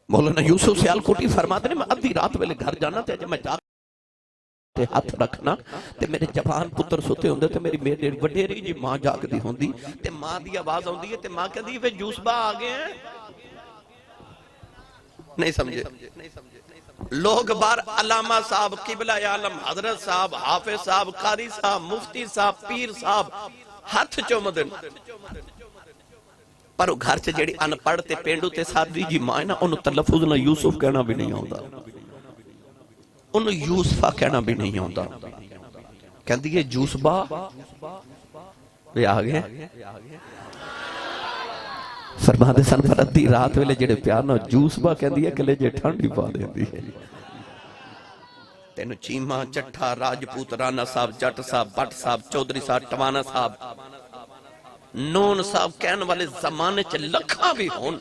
مولانا یوسف سیالکوٹی فرماتے ہیں میں ادھی رات ویلے گھر جانا تے جب میں جا تے ہاتھ رکھنا تے میرے جوان پتر سوتے ہوندے تے میری وڈیری جی ماں جاگ دی ہوندی تے ماں دی آواز ہوندی ہے تے ماں کہندی ہے جوس با آ گئے ہیں نہیں سمجھے لوگ بار علامہ صاحب قبلہ عالم حضرت صاحب حافظ صاحب قاری صاحب مفتی صاحب پیر صاحب ہاتھ چومدن پر گھر سے جڑی ان پڑھ تے پینڈو تے سادری جی ماں نا انہوں تلفظ نہ یوسف کہنا بھی نہیں ہوتا انہوں یوسفہ کہنا بھی نہیں ہوتا کہن دیئے جوسبا یہ آگے فرما دے سن پر ادھی رات ویلے جڑے پیارنا جوسبا کہن دیئے کہ لے جے ٹھنڈی پا دے دی تینو چیمہ چٹھا راجپوت رانا صاحب جٹ صاحب بٹ صاحب چودری صاحب ٹوانا صاحب نون صاحب کہن والے زمانے چ لکھاں بھی ہون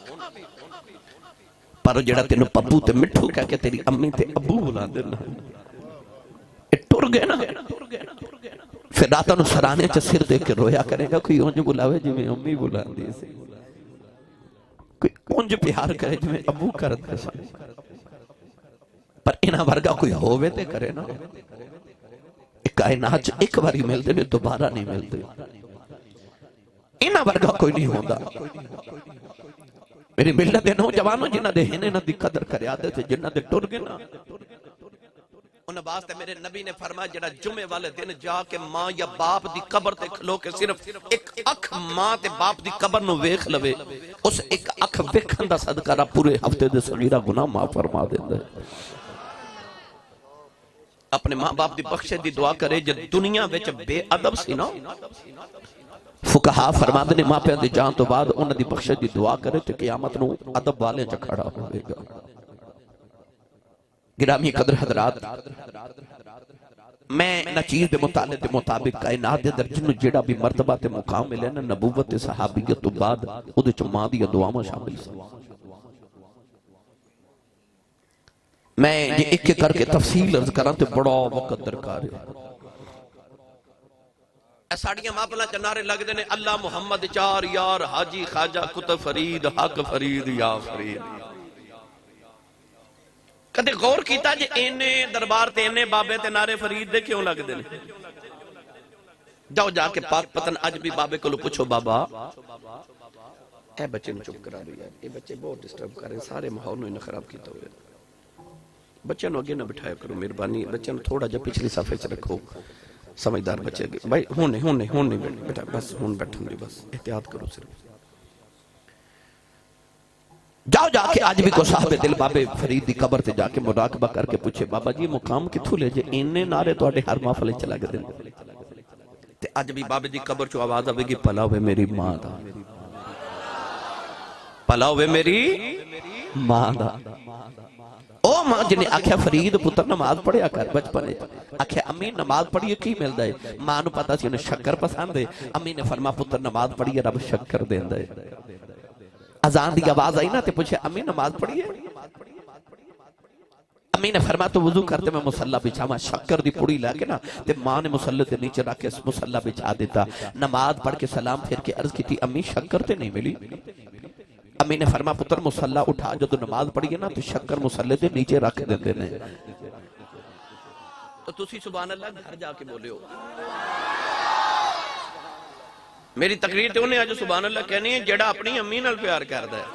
پر جڑا تینو پپو تے مٹھو کہہ کے تیری امی تے ابو بلا دینا ٹر گئے نا پھر راتاں نو سرانے چ سر دے کے رویا کرے گا کوئی اونج بلاوے جی میں امی بلا دی سی کوئی اونج پیار کرے جی میں ابو کر دے سا پر انہاں ورگا کوئی ہووے تے کرے نا کائنات ایک باری ملتے نے دوبارہ نہیں ملتے انہاں ورگا کوئی نہیں ہوندا میری ملت دے نوجوانوں جنہ دے ہنے نہ دی قدر کریا دے تھے جنہ دے ٹر گئے نا انہاں واسطے میرے نبی نے فرمایا جڑا جمعے والے دن جا کے ماں یا باپ دی قبر تے کھلو کے صرف ایک اکھ ماں تے باپ دی قبر نو ویکھ لوے اس ایک اکھ ویکھن دا صدقہ رب پورے ہفتے دے صغیرہ گناہ معاف فرما دیندا ہے اپنے ماں باپ دی بخشش دی دعا کرے جے دنیا وچ بے ادب سی نا فقہا فرماندے نے ماں پیاں دی جان تو بعد انہاں دی بخشش دی دعا کرے تے قیامت نو ادب والے چ کھڑا ہوے گا گرامی قدر حضرات میں نہ چیز دے مطالعے دے مطابق کائنات دے اندر جنوں جیڑا بھی مرتبہ تے مقام ملے نا نبوت تے صحابیت تو بعد اودے چ ماں دی دعاواں شامل سن میں یہ ایک کر کے تفصیل عرض کراں تے بڑا وقت درکار ہے اے ساڑیاں ماپلا چنارے لگ دے نے اللہ محمد چار یار حاجی خواجہ کتب فرید حق فرید یا فرید کدے غور کیتا جے اینے دربار تے اینے بابے تے نارے فرید دے کیوں لگ دے نے جاؤ جا کے پاک پتن اج بھی بابے کو لو پوچھو بابا اے بچے نو چپ کرا رہی ہے اے بچے بہت ڈسٹرب کر رہے سارے ماحول نو خراب کیتا ہوئے بچے نو اگے نہ بٹھایا کرو مہربانی بچے نو تھوڑا جا پچھلی صفحے چ رکھو سمجھدار بچے بھائی ہون نہیں بیٹا بس ہون بیٹھن دی بس احتیاط کرو صرف جاؤ جا کے آج بھی کو صاحب دل بابے فرید دی قبر تے جا کے مراقبہ کر کے پوچھے بابا جی مقام کتھوں لے جے اینے نعرے تواڈے ہر محفل چ لگ دے تے اج بھی بابے دی قبر چوں آواز آوے گی پلا ہوئے میری ماں دا پلا ہوئے میری ماں دا او ماں جنے آکھیا فرید پتر نماز پڑھیا کر بچپنے آکھیا امی نماز پڑھیے کی ملدا ہے ماں نو پتہ سی انہیں شکر پسند ہے امی نے فرما پتر نماز پڑھیے رب شکر دیندا ہے اذان دی آواز آئی نا تے پوچھے امی نماز پڑھیے امی نے فرما تو وضو کرتے میں مصلی بچھاواں شکر دی پوڑی لے کے نا تے ماں نے مصلی دے نیچے رکھ کے مصلی بچھا دیتا نماز پڑھ کے سلام پھر کے عرض کی تھی امی شکر تے نہیں ملی امی نے فرما پتر مصلی اٹھا جو تو نماز پڑھیے نا تو شکر مصلی دے نیچے رکھ دیتے نے تو تسی سبحان اللہ گھر جا کے بولے ہو میری تقریر تے انہیں آج سبحان اللہ کہنی ہے جڑا اپنی امی نال پیار کردا ہے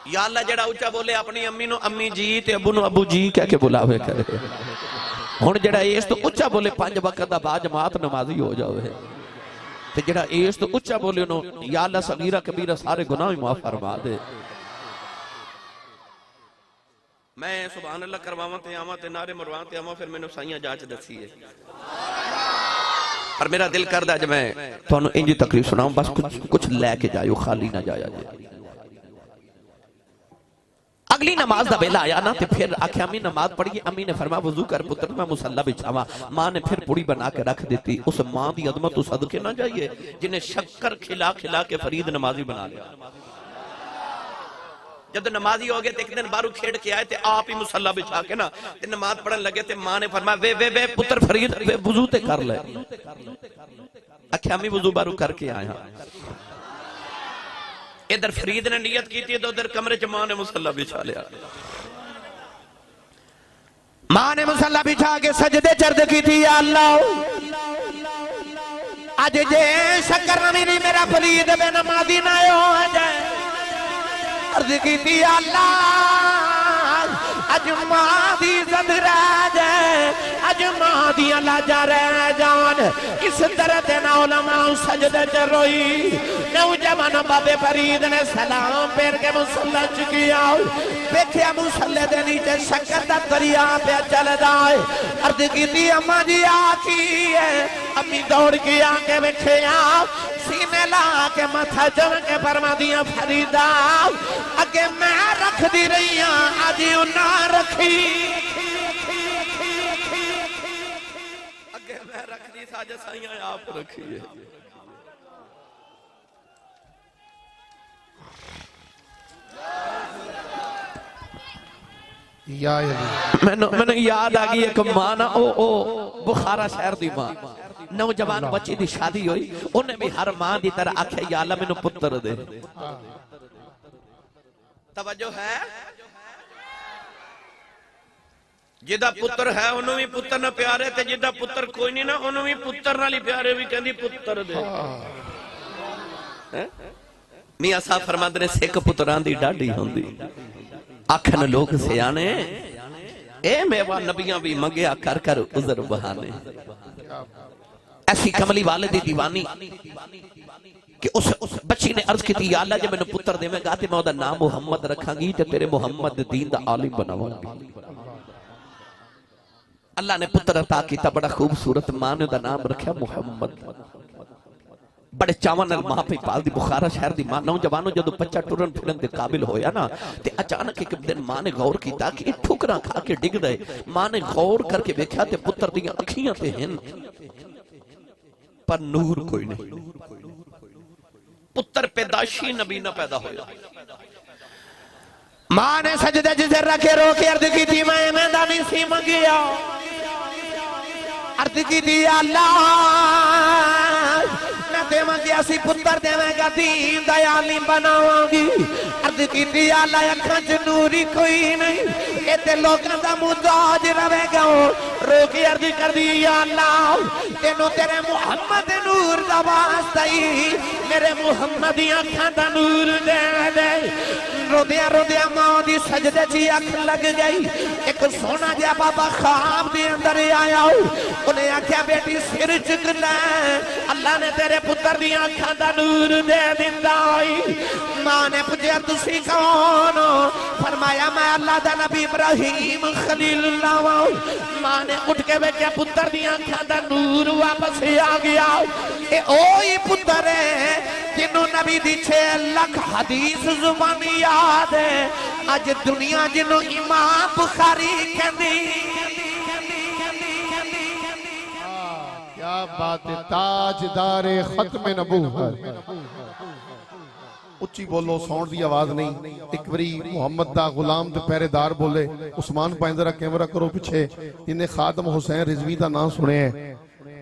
یا اللہ جڑا اونچا بولے اپنی امی نو امی جی تے ابو نو ابو جی کہہ کے بلاوے کرے ہن جڑا اس تو اونچا بولے 5 وقت دا با جماعت نمازی ہو جاوے تے جڑا اس تو اونچا بولے نو یا اللہ صغیرہ کبیرہ سارے گناہ معاف فرما دے میں سبحان اللہ کرواواں تے آواں تے نعرے مرواں تے آواں پھر مینوں سائیاں جاچ دسی ہے اور میرا دل کردا جے میں تانوں انجی تقریر سناؤں بس کچھ لے کے جائیو خالی نہ جایا جائے اگلی نماز دا بیلا آیا نا تے پھر آکھیا امی نماز پڑھیے امی نے فرما وضو کر پتر میں مصلی بچھاواں ماں نے پھر پوڑی بنا کے رکھ دیتی اس ماں دی عظمت تو صدقے نہ جائیے جنہیں شکر کھلا کھلا کے فرید نمازی بنا لیا جب نمازی ہو گئے تے ایک دن بارو کھیڑ کے آئے تے آپ ہی مصلی بچھا کے نا تے نماز پڑھن لگے تے ماں نے فرمایا وے پتر فرید وضو تے کر لے آکھیا امی وضو بارو کر کے آیا ادھر فرید نے نیت کی تھی تو ادھر کمرے چ ماں نے مصلی بچھا لیا ماں نے مصلی بچھا کے سجدے چرد کی تھی یا اللہ آج جے شکر نمی نہیں میرا فرید بے نمازی نہ ہو جائے عرض کی تھی یا اللہ اج ماں دی زد رہ جائے اج ماں دی لاجا رہ جان اس طرح دینا علماء سجدے چ روئی نوجوان بابے فرید نے سلام پھر کے مصلی چکیا بیٹھیا مصلی دے نیچے شکر دا دریا پہ چل دائے عرض کی تھی اماں جی آتی ہے امی دوڑ کی آنکھیں بیٹھے سینے لا کے متھا جم کے فرما دیا فریدہ اگے میں رکھ دی رہی ہاں آج انہاں رکھی اگے میں رکھ دی ساجہ سائیاں آپ رکھی ہے یا میں نے یاد آگئی ایک ماں نا او بخارا شہر دی ماں نوجوان بچی دی شادی ہوئی انہیں بھی ہر ماں دی طرح آکھے یا اللہ میں نے پتر دے توجہ ہے جدہ پتر ہے انہوں بھی پتر نہ پیارے تے جدہ پتر کوئی نہیں نا انہوں بھی پتر نہ لی پیارے بھی کہندی پتر دے میاں صاحب فرماندے نے سکھ پتران دی ڈاڈی ہوندی آکھن لوگ سیانے اے میوہ نبیاں بھی منگیا کر کر عذر بہانے ایسی کملی والدی دیوانی کہ اس بچی نے عرض کی تھی یا اللہ جب میں نے پتر دے میں گا تے میں وہ دا نام محمد رکھاں گی جو تیرے محمد دین دا عالم بناواں گی اللہ نے پتر عطا کیتا بڑا خوبصورت ماں نے دا نام رکھا محمد بڑے چاون نال ماں پہ پال دی بخارا شہر دی ماں نوجوانوں جدو بچہ ٹرن پھرن دے قابل ہویا نا تے اچانک ایک دن ماں نے غور کیتا کہ یہ ٹھکراں کھا کے ڈگ رہے ماں نے غور کر کے دیکھا تے پتر دیاں اکھیاں تے ہیں پر نور کوئی نہیں پتر پیدائشی نبی نہ پیدا ہویا ماں نے سجدے جسے رکھے رو کے عرض کی تھی میں میدانی سی منگیا عرض کی تھی اللہ میں دے منگیا سی پتر دے میں گا دین دا عالم بناواں گی عرض کی تھی اللہ اکھاں چ نوری کوئی نہیں اے تے لوکاں دا محتاج رہے گا رو کے عرض کر دی یا اللہ تینوں تیرے محمد نور دا واسطہ ہی میرے محمد دی اکھاں دا نور دے دے رو دیا ماں دی سجدے چی اکھ لگ گئی ایک سونا جا بابا خواب دی اندر آیا انہیں آکھیا بیٹی سر چک لے اللہ نے تیرے پتر دی اکھاں دا نور دے دندا ہوئی ماں نے پوچھا تسی کون فرمایا میں اللہ دا نبی ابراہیم خلیل اللہ ماں نے اٹھ کے بیٹھیا پتر دی اکھاں دا نور واپس آ گیا اے اوہی پتر ہے جنہوں نبی دی 6 لاکھ حدیث زبانی یاد ہے آج دنیا جنہوں امام بخاری کہندی کیا بات ہے تاجدار ختم نبوت اچھی بولو ساؤنڈ دی آواز نہیں ایک بری محمد دا غلام دے پہرے دار بولے عثمان پائیں ذرا کیمرہ کرو پیچھے جنہیں خادم حسین رضوی دا نام سنے ہیں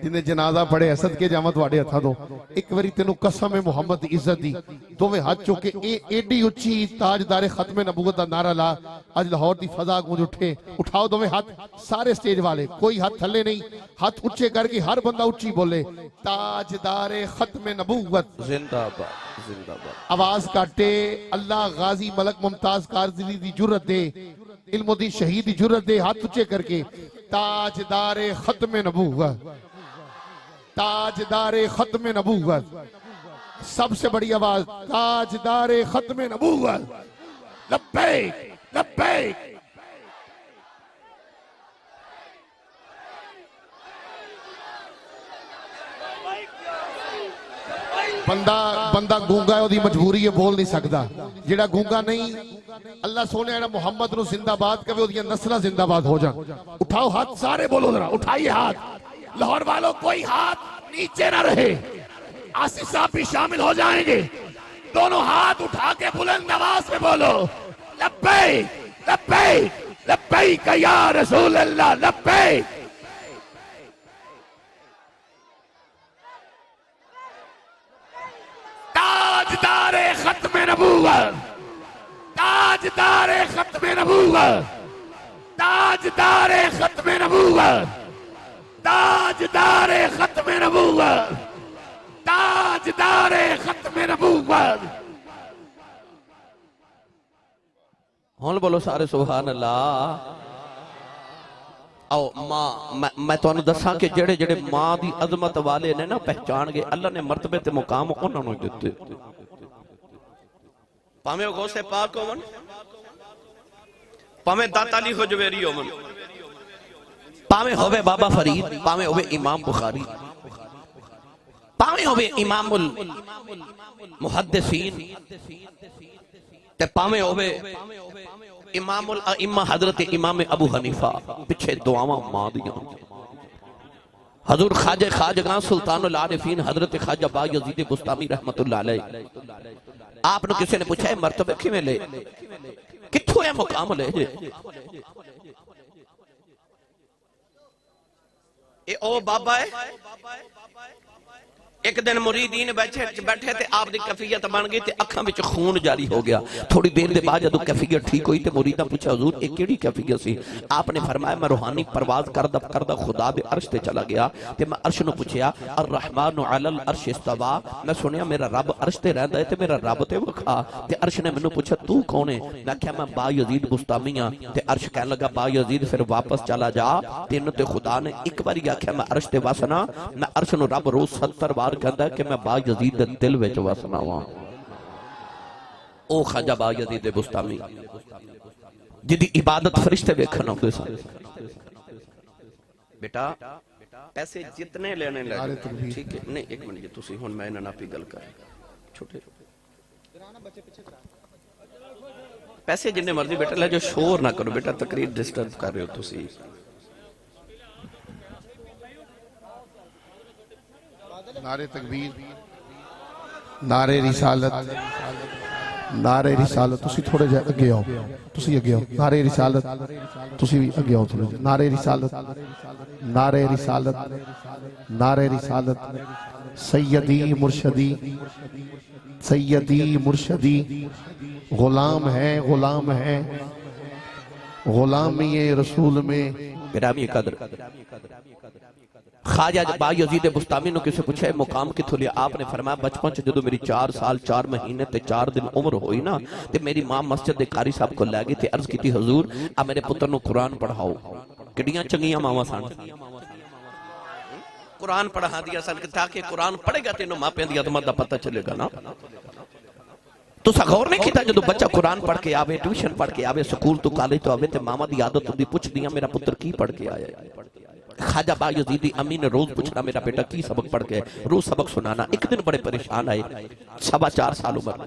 جنہیں جنازہ پڑھے اسد کے جامت واڑے اتھا دو ایک بری تینوں قسم محمد عزت دی دوویں ہاتھ چوکے ایڈی اچھی تاجدار ختم نبوت دا نعرہ لا آج لاہور دی فضا گونج اٹھے اٹھاؤ دوویں ہاتھ سارے سٹیج والے کوئی ہاتھ تھلے نہیں ہاتھ اچھے کر کے ہر بندہ اچھی بولے تاجدار ختم نبوت زندہ باد زندہ باد آواز کاٹے اللہ غازی ملک ممتاز کارزلی دی جرت دے علم دی شہید دی جرت دے ہاتھ اچھے کر کے تاجدار ختم نبوت تاجدار ختم نبوت سب سے بڑی آواز تاجدار ختم نبوت لبیک لبیک بندہ گونگا ہے وہ دی مجبوری ہے بول نہیں سکتا جیڑا گونگا نہیں اللہ سونے ہے محمد نو زندہ باد کبھی وہ دی نسلہ زندہ باد ہو جائیں اٹھاؤ ہاتھ سارے بولو ذرا اٹھائیے ہاتھ لاہور والوں کوئی ہاتھ نیچے نہ رہے آصف صاحب بھی شامل ہو جائیں گے دونوں ہاتھ اٹھا کے بلند آواز میں بولو لبیک لبیک لبیک یا رسول اللہ لبیک تاجدار ختم نبوت تاجدار ختم نبوت تاجدار ختم نبوت تاجدار ختم نبوت تاجدار ختم نبوت ہون بولو سارے سبحان اللہ آؤ ماں میں تو انہوں دساں کہ جڑے جڑے ماں دی عظمت والے نے نا پہچان گئے اللہ نے مرتبے تے مقام انہوں نے دیتے پامے غوث پاک ہو من پامے داتا علی حجویری ہو من پامے ہوئے بابا فرید پامے ہوئے امام بخاری پامے ہوئے امام المحدثین تے پامے ہوئے امام الائمہ حضرت امام ابو حنیفہ پچھے دعاواں ماں دیاں حضور خواجہ خواجگاں سلطان العارفین حضرت خواجہ با یزید بستامی رحمت اللہ علیہ آپ نے کسی نے پوچھا ہے مرتبہ کی میں لے کتھو ہے مقام لے جے اے او بابا ہے ایک دن مریدین بیٹھے تھے آپ دی کیفیت بن گئی تے اکھاں وچ خون جاری ہو گیا. تھوڑی دیر دے بعد جدوں کیفیت ٹھیک ہوئی تے مریداں پوچھا حضور ایک کیڑی کیفیت سی؟ آپ نے فرمایا میں روحانی پرواز کردہ خدا دے عرش تے چلا گیا تے میں عرش نو پوچھیا الرحمن علی العرش استوا. میں سنیا میرا رب عرش تے رہندا ہے تے میرا رب تے وکھا. تے عرش نے مینوں پوچھا تو کون ہے؟ میں کہیا میں با یزید بستامی ہاں. تے عرش کہن لگا با یزید پھر واپس چلا جا. تینوں تے خدا نے ایک باری آکھیا میں عرش تے وسنا. میں عرش نو رب روز 70 بار کہندا ہے کہ میں با یزید دے دل وچ وسنا وا. او خواجہ با یزید بستامی جدی عبادت فرشتے ویکھن آندے سن. بیٹا پیسے جتنے لینے لگے ٹھیک ہے نہیں ایک منٹ جی تسی ہن میں انہاں ناپی گل کر چھوٹے پیسے جننے مرضی بیٹا لے جو شور نہ کرو بیٹا تقریر ڈسٹرب کر رہے ہو تسی. نعرے تکبیر نعرے رسالت نعرے رسالت تسی تھوڑے جے اگے آؤ تسی اگے آؤ نعرے رسالت تسی بھی اگے آؤ تھوڑے نعرے رسالت نعرے رسالت نعرے رسالت سیدی مرشدی سیدی مرشدی غلام ہے غلامی رسول میں گرامی قدر خواجہ با یزید بستامی نو کسے پوچھے مقام کتھوں لیا. آپ نے فرمایا بچپن سے جدو میری 4 سال 4 مہینے تے 4 دن عمر ہوئی نا تے میری ماں مسجد دے قاری صاحب کو لے گئی تے عرض کی تھی حضور اب میرے پتر نو قرآن پڑھاؤ. کڈیاں چنگیاں ماواں سن قرآن پڑھا دیا سن تاکہ قرآن پڑھے گا تینوں ماں پیندی عظمت دا پتہ چلے گا نا. تو سا غور نہیں کیتا جدو بچہ قرآن پڑھ کے آوے ٹیوشن پڑھ کے آوے سکول تو کالج تو آوے تے ماما دی عادت ہوندی پوچھ دیا میرا پتر کی پڑھ کے آیا ہے. خواجہ با یزید امی نے روز پوچھنا میرا بیٹا کی سبق پڑھ کے روز سبق سنانا. ایک دن بڑے پریشان آئے 4.25 سال عمر.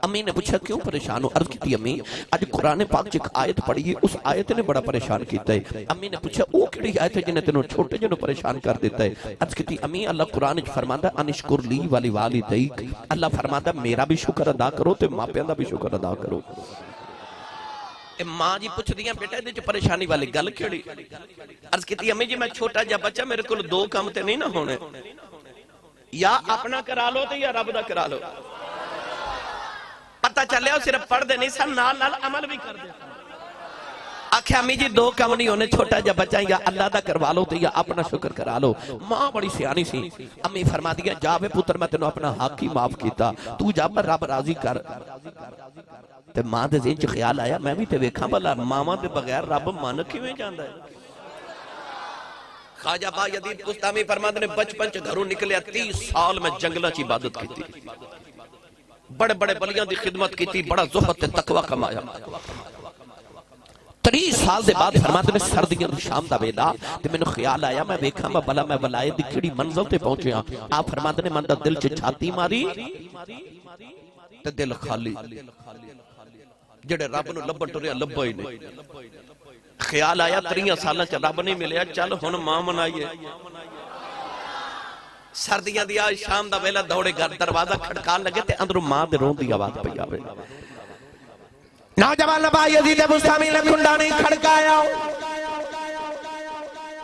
امی نے پوچھا کیوں پریشان ہو؟ عرض کی تھی امی آج قرآن پاک چ ایک آیت پڑھی ہے اس آیت نے بڑا پریشان کیتا ہے. امی نے پوچھا او کیڑی آیت ہے جنہیں تینوں چھوٹے جنوں پریشان کر دیتا ہے؟ عرض کی تھی امی اللہ قرآن وچ فرماندا انشکر لی ولی والدیک. اللہ فرماندا میرا بھی شکر ادا کرو تے ماں پیوں دا بھی شکر ادا کرو. ماں جی پوچھ دیاں بیٹا دے جو پریشانی والی گل کیڑی؟ عرض کیتی امی جی میں چھوٹا جا بچہ میرے کول 2 کام تے نہیں نہ ہونے یا اپنا کرا لو تے یا رب دا کرا لو. پتہ چلے ہو صرف پڑھ دے نہیں سن نال نال عمل بھی کر دے. آکھے امی جی 2 کام نہیں ہونے چھوٹا جا بچہ یا اللہ دا کروا لو تے یا اپنا شکر کرا لو. ماں بڑی سیانی سی. امی فرما دیا جا بے پتر میں تینوں اپنا حق ہی معاف کیتا تو جا پر رب راضی کر. تے ماں دے ذہن چ خیال آیا میں بھی تے ویکھاں بھلا ماواں دے بغیر رب من کیویں جاندا ہے. خواجہ با یزید بستامی فرماندے نے بچپن چ گھروں نکلیا 30 سال میں جنگلاں چ عبادت کیتی بڑے بڑے ولیاں دی خدمت کیتی بڑا زہد تے تقوی کمایا. 30 سال دے بعد فرماندے نے سردیاں دی شام دا ویلا تے مینوں خیال آیا میں ویکھاں میں بھلا میں ولایت دی کیڑی منزل تے پہنچیا. آپ فرماندے نے من دا دل چ چھاتی ماری تے دل خالی. جڑے رب نو لبن ٹریا لبا ہی نہیں. خیال آیا 30 سالاں چ رب نہیں ملیا چل ہن ماں منائیے. سردیاں دی آج شام دا ویلا دوڑے گھر دروازہ کھڑکان لگے تے اندروں ماں دے رون دی آواز پئی آوے. نوجوان با یزید بستامی نے کنڈا نہیں کھڑکایا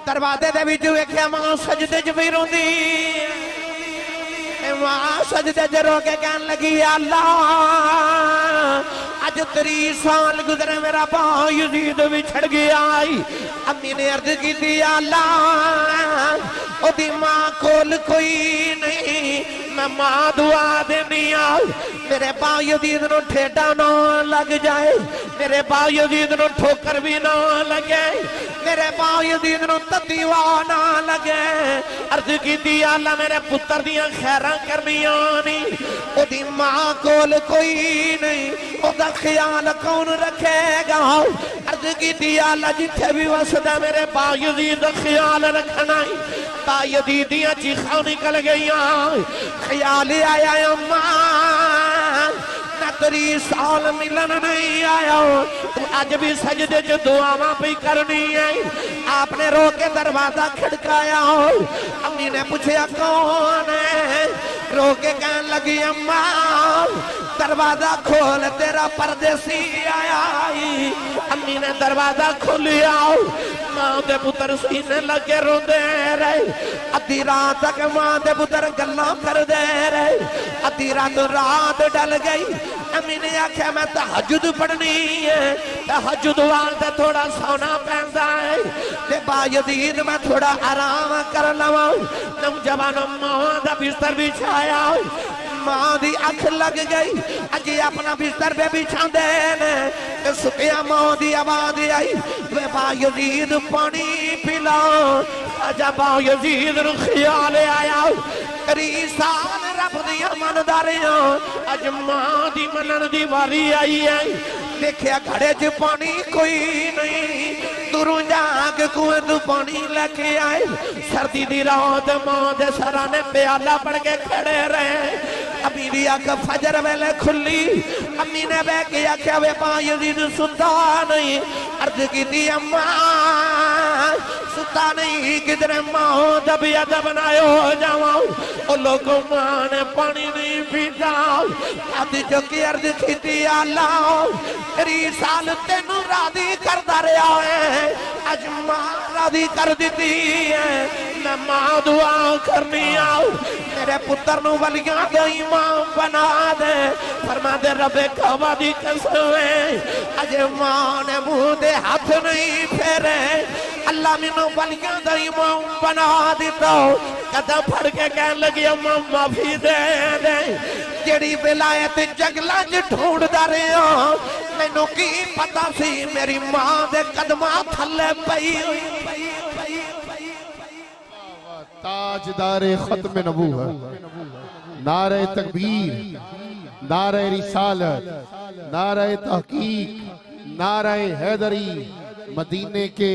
دروازے دے وچ ویکھیا ماں سجدے چ پئی روندی. ماں سجدے چ رو کے کہن لگی اللہ اج 30 سال گزرے میرا با یزید بھی چھڑ گیا. امی نے عرض کی تھی اللہ او دی ماں کول کوئی نہیں میں ماں دعا دینی میرے با یزید نو ٹھیڈا نہ لگ جائے میرے با یزید نو ٹھوکر بھی نہ لگے میرے با یزید نو تتیوا نہ لگے. عرض کی تھی اللہ میرے پتر دیاں خیراں کرنیاں نہیں او دی ماں کول کوئی نہیں او دا خیال کون رکھے گا. عرض کی تھی اللہ جتھے بھی وسدا میرے با یزید خیال رکھنا ہی. با یزید دیاں چیخاں نکل گئیاں. خیال آیا اماں میں 30 سال ملن نہیں آیا تو آج بھی سجدے جو دعاواں پہ کرنی ہے. آپ نے رو کے دروازہ کھڑکایا. امی نے پوچھا کون ہے؟ رو کے کہنے لگی اماں دروازہ کھول تیرا پردیسی آیا ہی امی نے دروازہ کھولیا ماں دے پتر سینے لگے رو دے رہے ادھی رات تک ماں دے پتر گلاں کر دے رہے ادھی رات ڈل گئی امی نے آکھیا میں تہجد پڑھنی ہے تہجد والتے تھوڑا سونا پہندا ہے تے با یزید میں تھوڑا آرام کر لواں نوجوان ماں دا بستر بچھایا ماں دی اکھ لگ گئی اجی اپنا بستر پہ بچھا دینے سکیا ماں دی آواز آئی وے با یزید پانی پلا اجا با یزید رو خیال آیا ریسان رب دیا من داریاں اج ماں دی منن دی واری آئی ہے دیکھیا گھڑے جو پانی کوئی نہیں دوروں جاگ کوئے تو پانی لکھے آئے سردی دی رات ماں دے سرانے پیالہ پڑھ کے کھڑے رہے امی دی آنکھ فجر ویلے کھلی امی نے بے کیا کہ وہ با یزید ستا نہیں عرض کی دی اماں ستا نہیں کدھر ماں دبی ادب نہ ہو جاؤں او لوگوں ماں نے پانی نہیں پیتا آدھی جو کی عرض کی دی اللہ رسال تینوں راضی کر رہا ہے اج ماں راضی کر دیتی ہے میں ماں دعا کرنی آؤ میرے پتر نو ولیاں دا امام بنا دے فرما دے رب کعبہ دی قسمیں اج ماں نے منہ دے ہاتھ نہیں پھیرے اللہ منو ولیاں دا امام بنا دیتا قدم پھڑ کے کہنے لگی امام معافی دے دے جڑی ولایت جنگلاں وچ ڈھونڈدا رہیا مینوں کی پتہ سی میری ماں دے قدماں تھلے پئی تاجدار ختم نبوت نعرہ تکبیر نعرہ رسالت نعرہ تحقیق نعرہ حیدری مدینے کے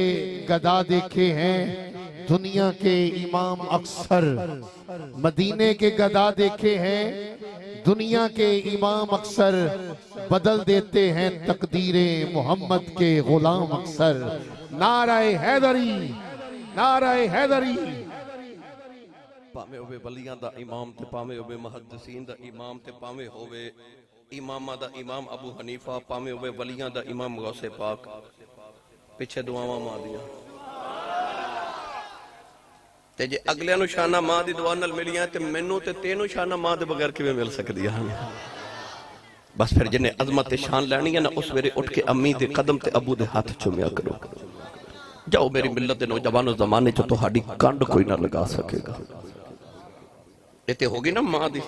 گدا دیکھے ہیں دنیا کے امام اکثر مدینے کے گدا دیکھے ہیں دنیا کے امام اکثر بدل دیتے ہیں تقدیر محمد کے غلام اکثر نعرہ حیدری نعرہ حیدری پاویں ہوئے ولیاں دا امام تے پاویں ہوئے محدثین دا امام تے پاویں ہوئے امامہ دا امام ابو حنیفہ پاویں ہوئے ولیاں دا امام غوث پاک پیچھے دعاواں ماں دیا تے جے اگلے نو شانہ ماں دی دعا نال ملیاں تے مینوں تے تینوں شانہ ماں دے بغیر کیویں مل سکدی ہیں بس پھر جنہیں عظمت شان لینی ہے نا اس ویلے اٹھ کے امی دے قدم تے ابو دے ہاتھ چومیا کرو جاؤ میری ملت دے نوجوانوں زمانے چ تہاڈی کنڈ کوئی نہ لگا سکے گا یہ تے ہوگی نا ماں دی